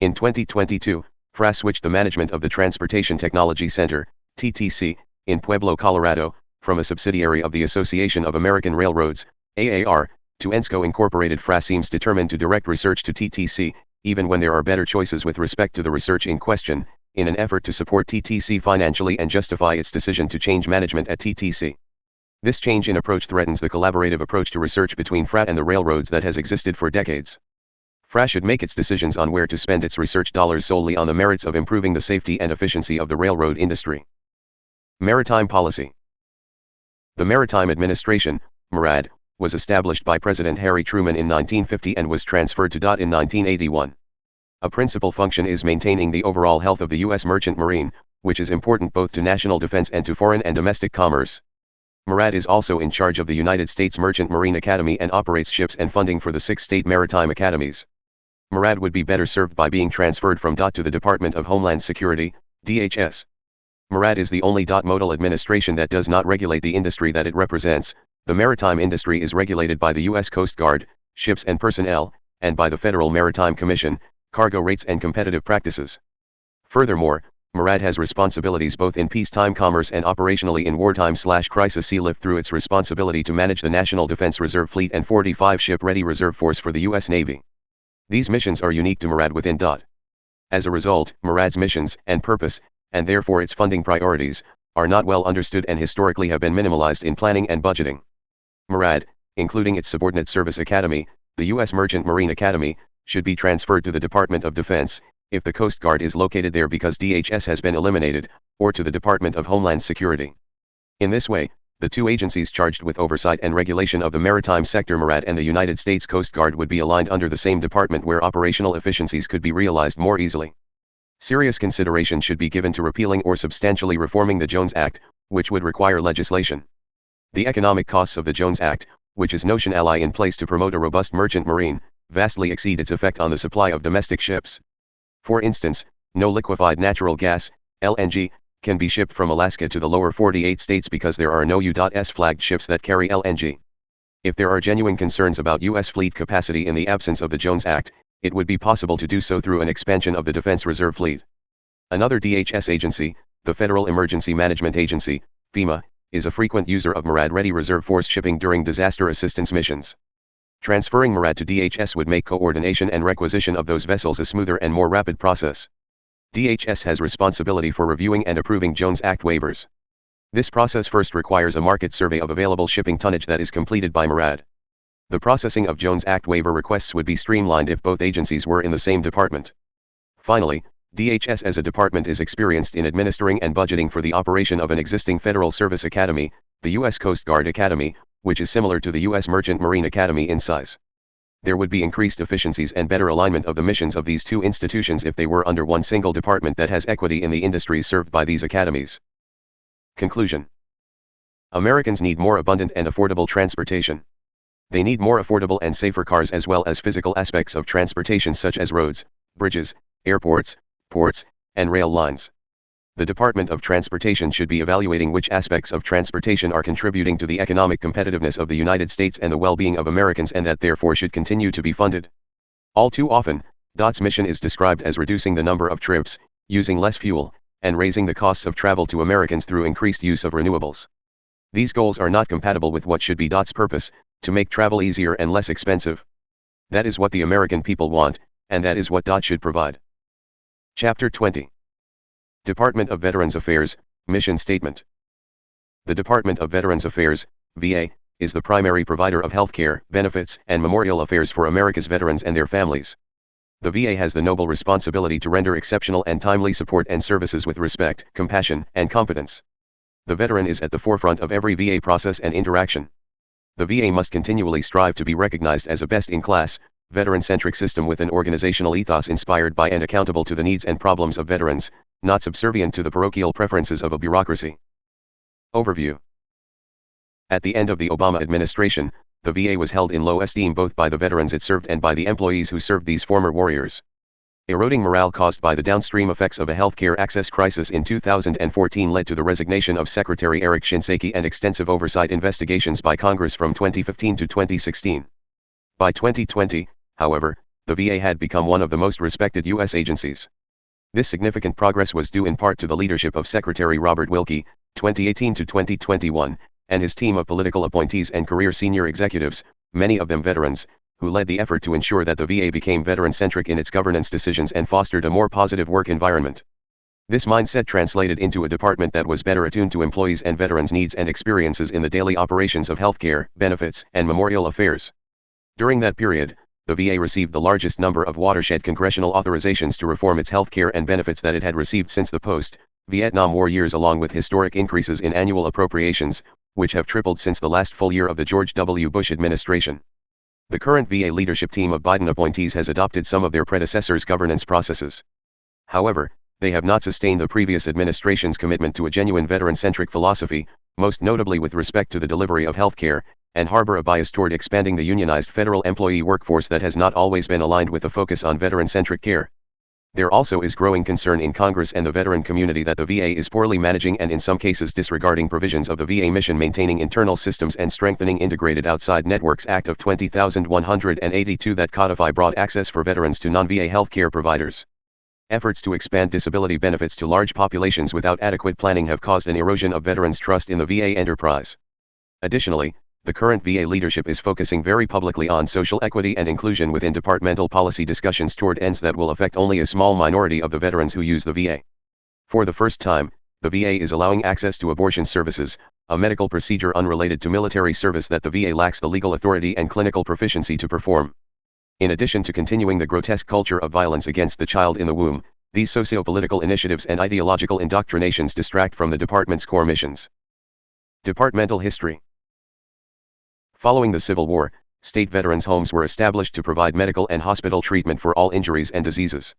In 2022, FRA switched the management of the Transportation Technology Center, TTC, in Pueblo, Colorado, from a subsidiary of the Association of American Railroads, AAR, to ENSCO Incorporated. FRA seems determined to direct research to TTC, even when there are better choices with respect to the research in question, in an effort to support TTC financially and justify its decision to change management at TTC. This change in approach threatens the collaborative approach to research between FRA and the railroads that has existed for decades. FRA should make its decisions on where to spend its research dollars solely on the merits of improving the safety and efficiency of the railroad industry. Maritime Policy. The Maritime Administration, MARAD, was established by President Harry Truman in 1950 and was transferred to DOT in 1981. A principal function is maintaining the overall health of the U.S. merchant marine, which is important both to national defense and to foreign and domestic commerce. MARAD is also in charge of the United States Merchant Marine Academy and operates ships and funding for the 6 state maritime academies. MARAD would be better served by being transferred from DOT to the Department of Homeland Security, DHS. MARAD is the only modal administration that does not regulate the industry that it represents. The maritime industry is regulated by the U.S. Coast Guard, ships and personnel, and by the Federal Maritime Commission, cargo rates and competitive practices. Furthermore, MARAD has responsibilities both in peacetime commerce and operationally in wartime/crisis sea lift through its responsibility to manage the National Defense Reserve Fleet and 45 ship-ready reserve force for the U.S. Navy. These missions are unique to MARAD within DOT. As a result, MARAD's missions and purpose, and therefore its funding priorities, are not well understood and historically have been minimalized in planning and budgeting. MARAD, including its subordinate service academy, the U.S. Merchant Marine Academy, should be transferred to the Department of Defense, if the Coast Guard is located there because DHS has been eliminated, or to the Department of Homeland Security. In this way, the two agencies charged with oversight and regulation of the maritime sector, MARAD and the United States Coast Guard, would be aligned under the same department where operational efficiencies could be realized more easily. Serious consideration should be given to repealing or substantially reforming the Jones Act, which would require legislation. The economic costs of the Jones Act, which is notion ally in place to promote a robust merchant marine, vastly exceed its effect on the supply of domestic ships. For instance, no liquefied natural gas, LNG, can be shipped from Alaska to the lower 48 states because there are no U.S. flagged ships that carry LNG. If there are genuine concerns about U.S. fleet capacity in the absence of the Jones Act, it would be possible to do so through an expansion of the Defense Reserve Fleet. Another DHS agency, the Federal Emergency Management Agency, FEMA, is a frequent user of MARAD-ready reserve force shipping during disaster assistance missions. Transferring MARAD to DHS would make coordination and requisition of those vessels a smoother and more rapid process. DHS has responsibility for reviewing and approving Jones Act waivers. This process first requires a market survey of available shipping tonnage that is completed by MARAD. The processing of Jones Act waiver requests would be streamlined if both agencies were in the same department. Finally, DHS as a department is experienced in administering and budgeting for the operation of an existing Federal Service Academy, the U.S. Coast Guard Academy, which is similar to the U.S. Merchant Marine Academy in size. There would be increased efficiencies and better alignment of the missions of these two institutions if they were under one single department that has equity in the industries served by these academies. Conclusion. Americans need more abundant and affordable transportation. They need more affordable and safer cars as well as physical aspects of transportation such as roads, bridges, airports, ports, and rail lines. The Department of Transportation should be evaluating which aspects of transportation are contributing to the economic competitiveness of the United States and the well-being of Americans, and that therefore should continue to be funded. All too often, DOT's mission is described as reducing the number of trips, using less fuel, and raising the costs of travel to Americans through increased use of renewables. These goals are not compatible with what should be DOT's purpose, to make travel easier and less expensive. That is what the American people want, and that is what DOT should provide. Chapter 20. Department of Veterans Affairs, Mission Statement. The Department of Veterans Affairs, VA, is the primary provider of healthcare, benefits, and memorial affairs for America's veterans and their families. The VA has the noble responsibility to render exceptional and timely support and services with respect, compassion, and competence. The veteran is at the forefront of every VA process and interaction. The VA must continually strive to be recognized as a best-in-class, veteran-centric system with an organizational ethos inspired by and accountable to the needs and problems of veterans, not subservient to the parochial preferences of a bureaucracy. Overview. At the end of the Obama administration, the VA was held in low esteem both by the veterans it served and by the employees who served these former warriors. Eroding morale caused by the downstream effects of a healthcare access crisis in 2014 led to the resignation of Secretary Eric Shinseki and extensive oversight investigations by Congress from 2015 to 2016. By 2020, however, the VA had become one of the most respected U.S. agencies. This significant progress was due in part to the leadership of Secretary Robert Wilkie, 2018 to 2021, and his team of political appointees and career senior executives, many of them veterans, who led the effort to ensure that the VA became veteran-centric in its governance decisions and fostered a more positive work environment. This mindset translated into a department that was better attuned to employees' and veterans' needs and experiences in the daily operations of healthcare, benefits, and memorial affairs. During that period, the VA received the largest number of watershed congressional authorizations to reform its healthcare and benefits that it had received since the post-Vietnam War years, along with historic increases in annual appropriations, which have tripled since the last full year of the George W. Bush administration. The current VA leadership team of Biden appointees has adopted some of their predecessors' governance processes. However, they have not sustained the previous administration's commitment to a genuine veteran-centric philosophy, most notably with respect to the delivery of healthcare, and harbor a bias toward expanding the unionized federal employee workforce that has not always been aligned with a focus on veteran-centric care. There also is growing concern in Congress and the veteran community that the VA is poorly managing and in some cases disregarding provisions of the VA mission maintaining internal systems and strengthening integrated outside networks Act of 20,182 that codify broad access for veterans to non-VA healthcare providers. Efforts to expand disability benefits to large populations without adequate planning have caused an erosion of veterans' trust in the VA enterprise. Additionally, the current VA leadership is focusing very publicly on social equity and inclusion within departmental policy discussions toward ends that will affect only a small minority of the veterans who use the VA. For the first time, the VA is allowing access to abortion services, a medical procedure unrelated to military service that the VA lacks the legal authority and clinical proficiency to perform. In addition to continuing the grotesque culture of violence against the child in the womb, these socio-political initiatives and ideological indoctrinations distract from the department's core missions. Departmental history. Following the Civil War, state veterans' homes were established to provide medical and hospital treatment for all injuries and diseases.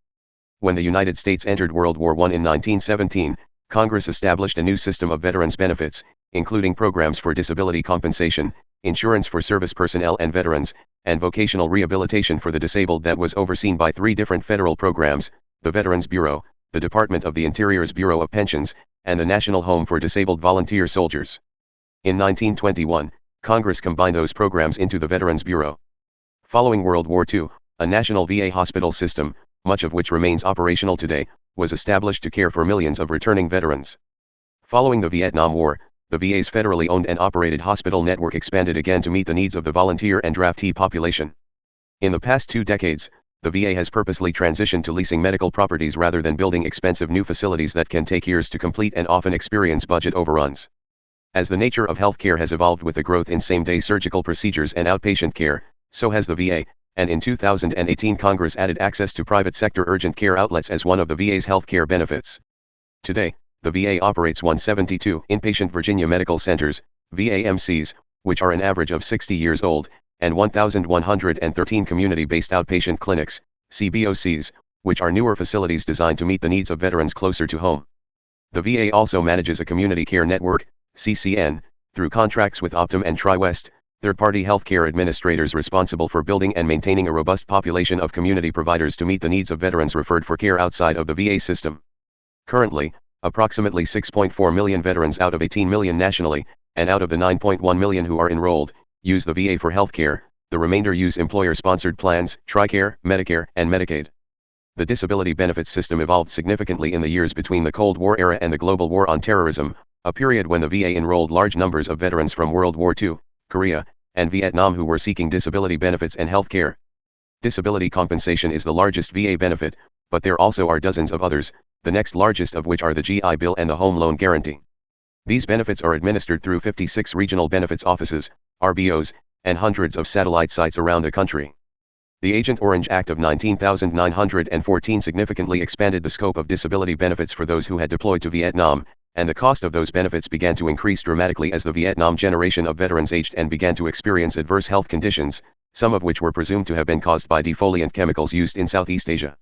When the United States entered World War I in 1917, Congress established a new system of veterans' benefits, including programs for disability compensation, insurance for service personnel and veterans, and vocational rehabilitation for the disabled that was overseen by three different federal programs: the Veterans Bureau, the Department of the Interior's Bureau of Pensions, and the National Home for Disabled Volunteer Soldiers. In 1921, Congress combined those programs into the Veterans Bureau. Following World War II, a national VA hospital system, much of which remains operational today, was established to care for millions of returning veterans. Following the Vietnam War, the VA's federally owned and operated hospital network expanded again to meet the needs of the volunteer and draftee population. In the past 2 decades, the VA has purposely transitioned to leasing medical properties rather than building expensive new facilities that can take years to complete and often experience budget overruns. As the nature of healthcare has evolved with the growth in same-day surgical procedures and outpatient care, so has the VA, and in 2018 Congress added access to private sector urgent care outlets as one of the VA's healthcare benefits. Today, the VA operates 172 inpatient Virginia medical centers, VAMCs, which are an average of 60 years old, and 1,113 community-based outpatient clinics, CBOCs, which are newer facilities designed to meet the needs of veterans closer to home. The VA also manages a community care network, CCN, through contracts with Optum and TriWest, third-party healthcare administrators responsible for building and maintaining a robust population of community providers to meet the needs of veterans referred for care outside of the VA system. Currently, approximately 6.4 million veterans out of 18 million nationally, and out of the 9.1 million who are enrolled, use the VA for healthcare. The remainder use employer-sponsored plans, TRICARE, Medicare, and Medicaid. The disability benefits system evolved significantly in the years between the Cold War era and the global war on terrorism, a period when the VA enrolled large numbers of veterans from World War II, Korea, and Vietnam who were seeking disability benefits and health care. Disability compensation is the largest VA benefit, but there also are dozens of others, the next largest of which are the GI Bill and the Home Loan Guarantee. These benefits are administered through 56 regional benefits offices, RBOs, and hundreds of satellite sites around the country. The Agent Orange Act of 1914 significantly expanded the scope of disability benefits for those who had deployed to Vietnam, and the cost of those benefits began to increase dramatically as the Vietnam generation of veterans aged and began to experience adverse health conditions, some of which were presumed to have been caused by defoliant chemicals used in Southeast Asia.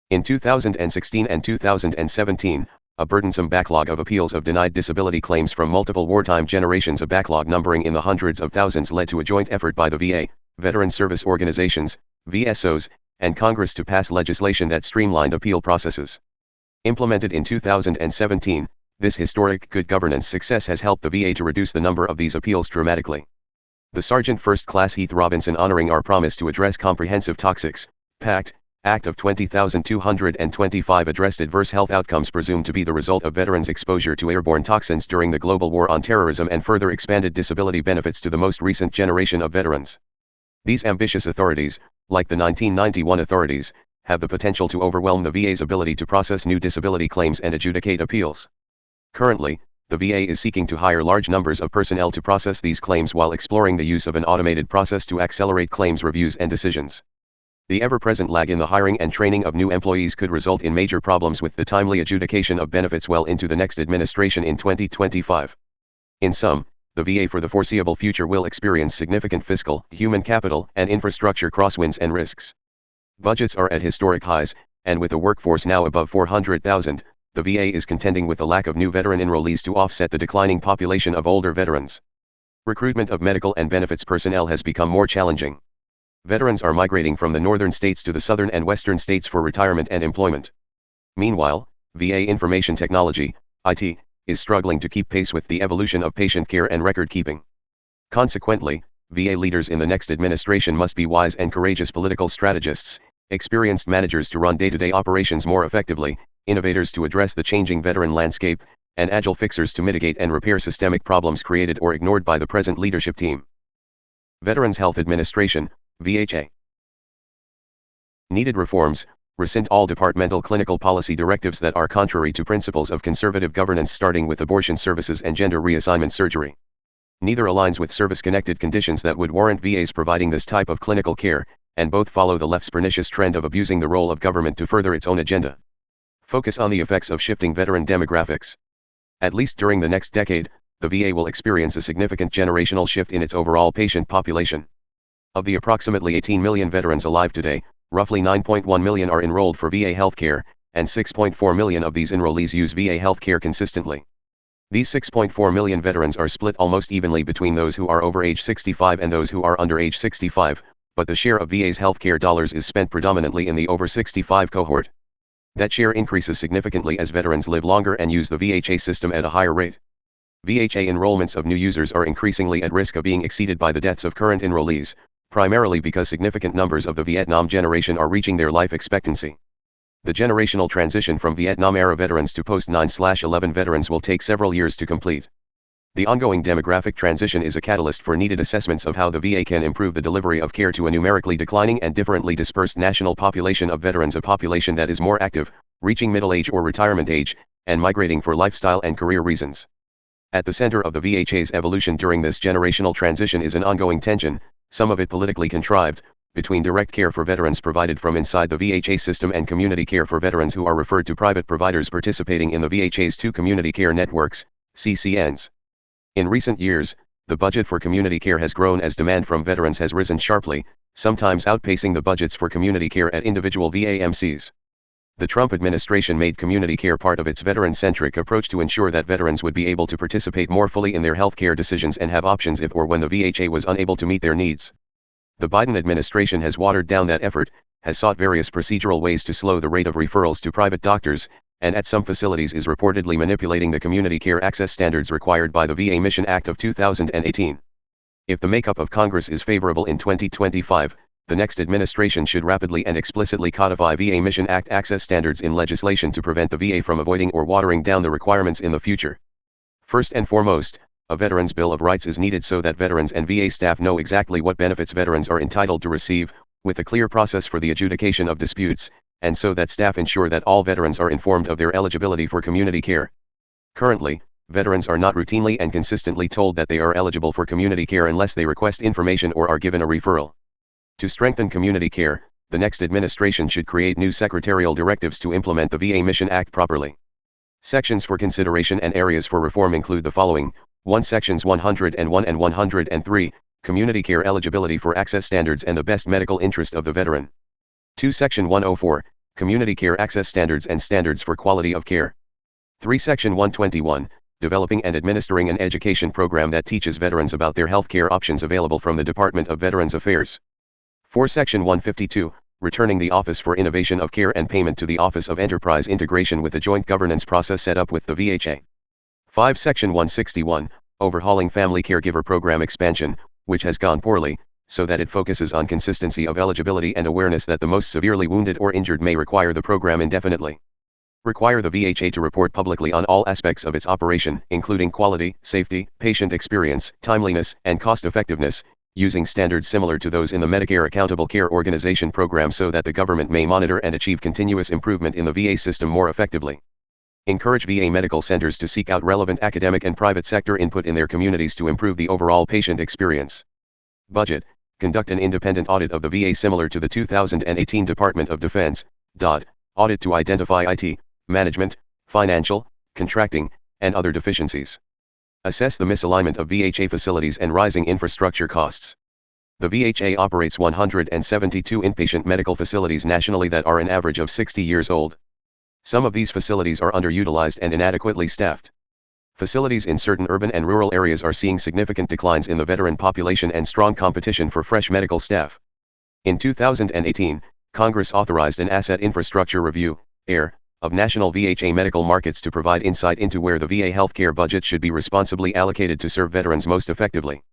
In 2016 and 2017, a burdensome backlog of appeals of denied disability claims from multiple wartime generations, a backlog numbering in the hundreds of thousands, led to a joint effort by the VA, veteran service organizations, VSOs, and Congress to pass legislation that streamlined appeal processes. Implemented in 2017, this historic good governance success has helped the VA to reduce the number of these appeals dramatically. The Sergeant First Class Heath Robinson Honoring Our Promise to Address Comprehensive Toxics, PACT, Act of 20,225 addressed adverse health outcomes presumed to be the result of veterans' exposure to airborne toxins during the global war on terrorism and further expanded disability benefits to the most recent generation of veterans. These ambitious authorities, like the 1991 authorities, have the potential to overwhelm the VA's ability to process new disability claims and adjudicate appeals. Currently, the VA is seeking to hire large numbers of personnel to process these claims while exploring the use of an automated process to accelerate claims reviews and decisions. The ever-present lag in the hiring and training of new employees could result in major problems with the timely adjudication of benefits well into the next administration in 2025. In sum, the VA for the foreseeable future will experience significant fiscal, human capital, and infrastructure crosswinds and risks. Budgets are at historic highs, and with a workforce now above 400,000, the VA is contending with the lack of new veteran enrollees to offset the declining population of older veterans. Recruitment of medical and benefits personnel has become more challenging. Veterans are migrating from the northern states to the southern and western states for retirement and employment. Meanwhile, VA information technology, IT, is struggling to keep pace with the evolution of patient care and record keeping. Consequently, VA leaders in the next administration must be wise and courageous political strategists, experienced managers to run day-to-day operations more effectively, innovators to address the changing veteran landscape, and agile fixers to mitigate and repair systemic problems created or ignored by the present leadership team. Veterans Health Administration, VHA. Needed reforms: rescind all departmental clinical policy directives that are contrary to principles of conservative governance, starting with abortion services and gender reassignment surgery. Neither aligns with service-connected conditions that would warrant VAs providing this type of clinical care, and both follow the left's pernicious trend of abusing the role of government to further its own agenda. Focus on the effects of shifting veteran demographics. At least during the next decade, the VA will experience a significant generational shift in its overall patient population. Of the approximately 18 million veterans alive today, roughly 9.1 million are enrolled for VA healthcare, and 6.4 million of these enrollees use VA healthcare consistently. These 6.4 million veterans are split almost evenly between those who are over age 65 and those who are under age 65, but the share of VA's healthcare dollars is spent predominantly in the over 65 cohort. That share increases significantly as veterans live longer and use the VHA system at a higher rate. VHA enrollments of new users are increasingly at risk of being exceeded by the deaths of current enrollees, primarily because significant numbers of the Vietnam generation are reaching their life expectancy. The generational transition from Vietnam-era veterans to post-9/11 veterans will take several years to complete. The ongoing demographic transition is a catalyst for needed assessments of how the VA can improve the delivery of care to a numerically declining and differently dispersed national population of veterans, a population that is more active, reaching middle age or retirement age, and migrating for lifestyle and career reasons. At the center of the VHA's evolution during this generational transition is an ongoing tension, some of it politically contrived, between direct care for veterans provided from inside the VHA system and community care for veterans who are referred to private providers participating in the VHA's two community care networks, CCNs. In recent years, the budget for community care has grown as demand from veterans has risen sharply, sometimes outpacing the budgets for community care at individual VAMCs. The Trump administration made community care part of its veteran-centric approach to ensure that veterans would be able to participate more fully in their health care decisions and have options if or when the VHA was unable to meet their needs. The Biden administration has watered down that effort, has sought various procedural ways to slow the rate of referrals to private doctors, and at some facilities is reportedly manipulating the community care access standards required by the VA Mission Act of 2018. If the makeup of Congress is favorable in 2025, the next administration should rapidly and explicitly codify VA Mission Act access standards in legislation to prevent the VA from avoiding or watering down the requirements in the future. First and foremost, a Veterans Bill of Rights is needed so that veterans and VA staff know exactly what benefits veterans are entitled to receive, with a clear process for the adjudication of disputes, and so that staff ensure that all veterans are informed of their eligibility for community care. Currently, veterans are not routinely and consistently told that they are eligible for community care unless they request information or are given a referral. To strengthen community care, the next administration should create new secretarial directives to implement the VA Mission Act properly. Sections for consideration and areas for reform include the following: 1. Sections 101 and 103, Community Care Eligibility for Access Standards and the Best Medical Interest of the Veteran. 2. Section 104, Community Care Access Standards and Standards for Quality of Care. 3. Section 121, Developing and Administering an Education Program that teaches veterans about their health care options available from the Department of Veterans Affairs. 4. Section 152, Returning the Office for Innovation of Care and Payment to the Office of Enterprise Integration with a joint governance process set up with the VHA. 5. Section 161, Overhauling Family Caregiver Program Expansion, which has gone poorly, so that it focuses on consistency of eligibility and awareness that the most severely wounded or injured may require the program indefinitely. Require the VHA to report publicly on all aspects of its operation, including quality, safety, patient experience, timeliness, and cost-effectiveness, using standards similar to those in the Medicare Accountable Care Organization program so that the government may monitor and achieve continuous improvement in the VA system more effectively. Encourage VA medical centers to seek out relevant academic and private sector input in their communities to improve the overall patient experience. Budget. Conduct an independent audit of the VA similar to the 2018 Department of Defense audit to identify IT, management, financial, contracting, and other deficiencies. Assess the misalignment of VHA facilities and rising infrastructure costs. The VHA operates 172 inpatient medical facilities nationally that are an average of 60 years old. Some of these facilities are underutilized and inadequately staffed. Facilities in certain urban and rural areas are seeing significant declines in the veteran population and strong competition for fresh medical staff. In 2018, Congress authorized an Asset Infrastructure Review, AIR, of national VHA medical markets to provide insight into where the VA healthcare budget should be responsibly allocated to serve veterans most effectively.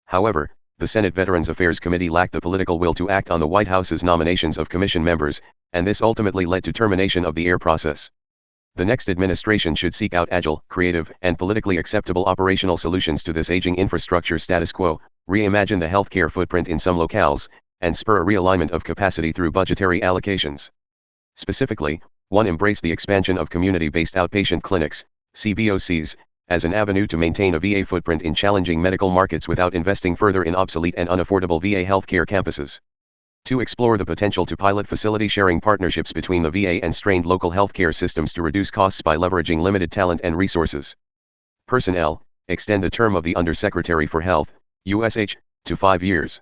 However, the Senate Veterans Affairs Committee lacked the political will to act on the White House's nominations of commission members, and this ultimately led to termination of the AIR process. The next administration should seek out agile, creative, and politically acceptable operational solutions to this aging infrastructure status quo, reimagine the healthcare footprint in some locales, and spur a realignment of capacity through budgetary allocations. Specifically, 1. Embrace the expansion of community-based outpatient clinics, CBOCs, as an avenue to maintain a VA footprint in challenging medical markets without investing further in obsolete and unaffordable VA healthcare campuses. 2. Explore the potential to pilot facility sharing partnerships between the VA and strained local healthcare systems to reduce costs by leveraging limited talent and resources. Personnel, extend the term of the Undersecretary for Health, USH, to 5 years.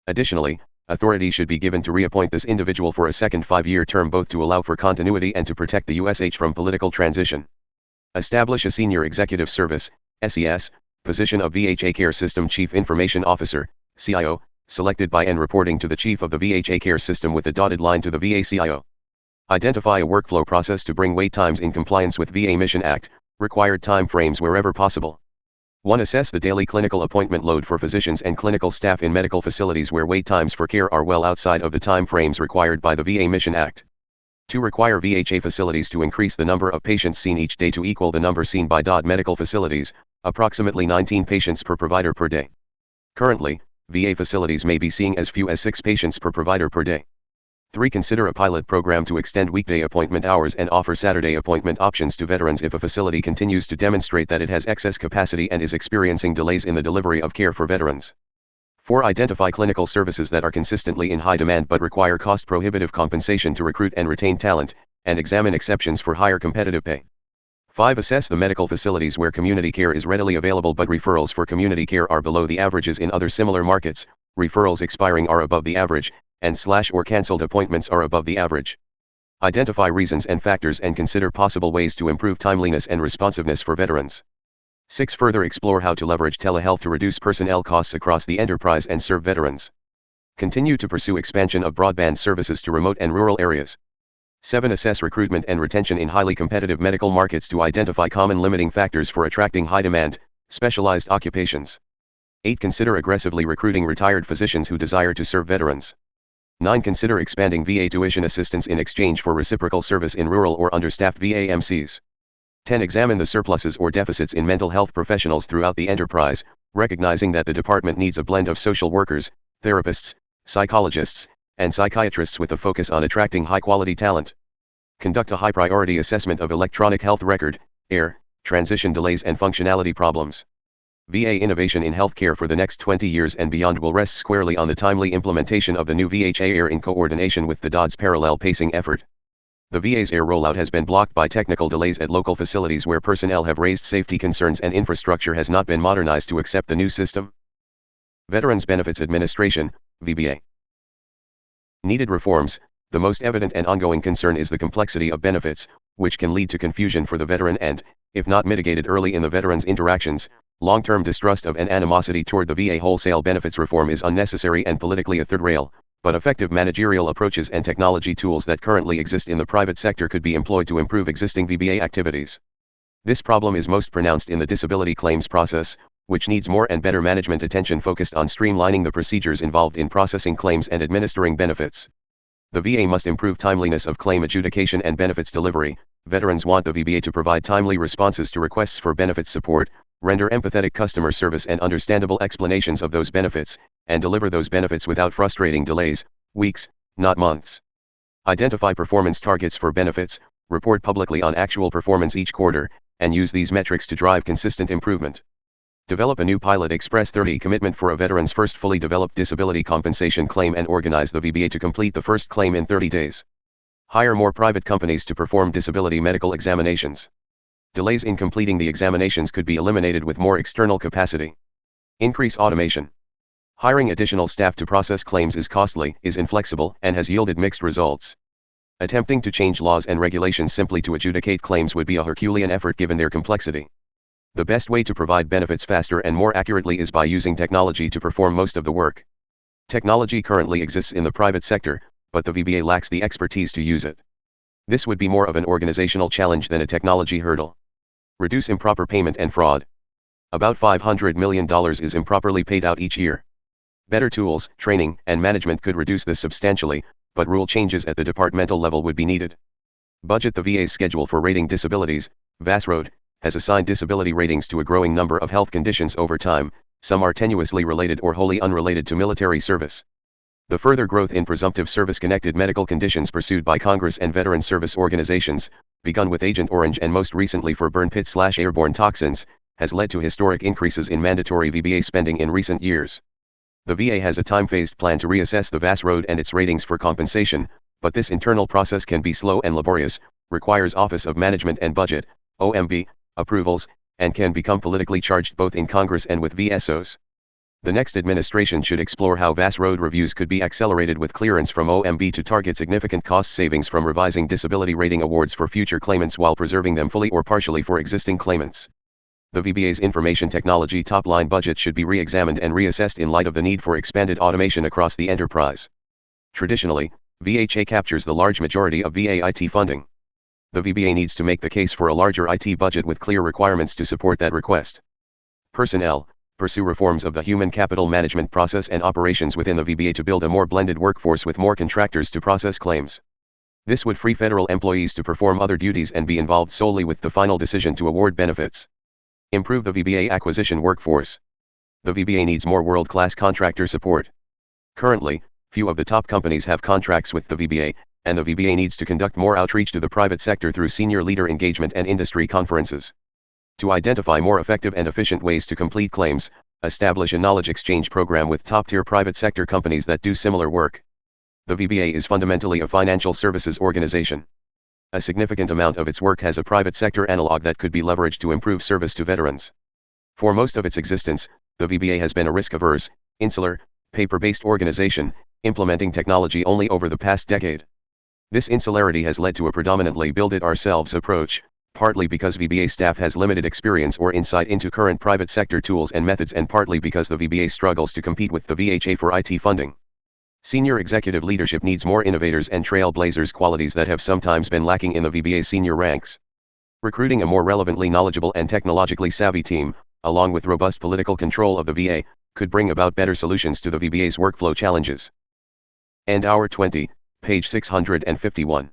Additionally, authority should be given to reappoint this individual for a second 5-year term, both to allow for continuity and to protect the USH from political transition. Establish a Senior Executive Service, SES, position of VHA Care System Chief Information Officer, CIO, selected by and reporting to the Chief of the VHA Care System with a dotted line to the VA CIO. Identify a workflow process to bring wait times in compliance with VA Mission Act, required time frames wherever possible. 1. Assess the daily clinical appointment load for physicians and clinical staff in medical facilities where wait times for care are well outside of the time frames required by the VA Mission Act. 2. Require VHA facilities to increase the number of patients seen each day to equal the number seen by medical facilities, approximately 19 patients per provider per day. Currently, VA facilities may be seeing as few as 6 patients per provider per day. 3. Consider a pilot program to extend weekday appointment hours and offer Saturday appointment options to veterans if a facility continues to demonstrate that it has excess capacity and is experiencing delays in the delivery of care for veterans. 4. Identify clinical services that are consistently in high demand but require cost-prohibitive compensation to recruit and retain talent, and examine exceptions for higher competitive pay. 5. Assess the medical facilities where community care is readily available but referrals for community care are below the averages in other similar markets, referrals expiring are above the average, and or cancelled appointments are above the average. Identify reasons and factors and consider possible ways to improve timeliness and responsiveness for veterans. 6. Further explore how to leverage telehealth to reduce personnel costs across the enterprise and serve veterans. Continue to pursue expansion of broadband services to remote and rural areas. 7. Assess recruitment and retention in highly competitive medical markets to identify common limiting factors for attracting high-demand, specialized occupations. 8. Consider aggressively recruiting retired physicians who desire to serve veterans. 9. Consider expanding VA tuition assistance in exchange for reciprocal service in rural or understaffed VA MCs. 10. Examine the surpluses or deficits in mental health professionals throughout the enterprise, recognizing that the department needs a blend of social workers, therapists, psychologists, and psychiatrists with a focus on attracting high-quality talent. Conduct a high-priority assessment of electronic health record, AIR, transition delays and functionality problems. VA innovation in healthcare for the next 20 years and beyond will rest squarely on the timely implementation of the new VHA AIR in coordination with the DOD's parallel pacing effort. The VA's AIR rollout has been blocked by technical delays at local facilities where personnel have raised safety concerns and infrastructure has not been modernized to accept the new system. Veterans Benefits Administration, VBA. Needed reforms. The most evident and ongoing concern is the complexity of benefits, which can lead to confusion for the veteran and, if not mitigated early in the veteran's interactions, long-term distrust of and animosity toward the VA wholesale benefits reform is unnecessary and politically a third rail, but effective managerial approaches and technology tools that currently exist in the private sector could be employed to improve existing VBA activities. This problem is most pronounced in the disability claims process, which needs more and better management attention focused on streamlining the procedures involved in processing claims and administering benefits. The VA must improve timeliness of claim adjudication and benefits delivery. Veterans want the VBA to provide timely responses to requests for benefits support, render empathetic customer service and understandable explanations of those benefits, and deliver those benefits without frustrating delays, weeks, not months. Identify performance targets for benefits, report publicly on actual performance each quarter, and use these metrics to drive consistent improvement. Develop a new Pilot Express 30 commitment for a veteran's first fully developed disability compensation claim and organize the VBA to complete the first claim in 30 days. Hire more private companies to perform disability medical examinations. Delays in completing the examinations could be eliminated with more external capacity. Increase automation. Hiring additional staff to process claims is costly, is inflexible, and has yielded mixed results. Attempting to change laws and regulations simply to adjudicate claims would be a Herculean effort given their complexity. The best way to provide benefits faster and more accurately is by using technology to perform most of the work. Technology currently exists in the private sector, but the VBA lacks the expertise to use it. This would be more of an organizational challenge than a technology hurdle. Reduce improper payment and fraud. About $500 million is improperly paid out each year. Better tools, training, and management could reduce this substantially, but rule changes at the departmental level would be needed. Budget. The VA's schedule for rating disabilities, VASROAD, has assigned disability ratings to a growing number of health conditions over time. Some are tenuously related or wholly unrelated to military service. The further growth in presumptive service-connected medical conditions pursued by Congress and veteran service organizations, begun with Agent Orange and most recently for burn pit/airborne toxins, has led to historic increases in mandatory VBA spending in recent years. The VA has a time-phased plan to reassess the VASROAD and its ratings for compensation, but this internal process can be slow and laborious, requires Office of Management and Budget, OMB, approvals, and can become politically charged both in Congress and with VSOs. The next administration should explore how VASROAD reviews could be accelerated with clearance from OMB to target significant cost savings from revising disability rating awards for future claimants while preserving them fully or partially for existing claimants. The VBA's information technology top-line budget should be re-examined and reassessed in light of the need for expanded automation across the enterprise. Traditionally, VHA captures the large majority of VA IT funding. The VBA needs to make the case for a larger IT budget with clear requirements to support that request. Personnel. Pursue reforms of the human capital management process and operations within the VBA to build a more blended workforce with more contractors to process claims. This would free federal employees to perform other duties and be involved solely with the final decision to award benefits. Improve the VBA acquisition workforce. The VBA needs more world-class contractor support. Currently, few of the top companies have contracts with the VBA, and the VBA needs to conduct more outreach to the private sector through senior leader engagement and industry conferences. To identify more effective and efficient ways to complete claims, establish a knowledge exchange program with top-tier private sector companies that do similar work. The VBA is fundamentally a financial services organization. A significant amount of its work has a private sector analog that could be leveraged to improve service to veterans. For most of its existence, the VBA has been a risk-averse, insular, paper-based organization, implementing technology only over the past decade. This insularity has led to a predominantly build-it-ourselves approach, partly because VBA staff has limited experience or insight into current private sector tools and methods, and partly because the VBA struggles to compete with the VHA for IT funding. Senior executive leadership needs more innovators and trailblazers, qualities that have sometimes been lacking in the VBA's senior ranks. Recruiting a more relevantly knowledgeable and technologically savvy team, along with robust political control of the VA, could bring about better solutions to the VBA's workflow challenges. End hour 20, page 651.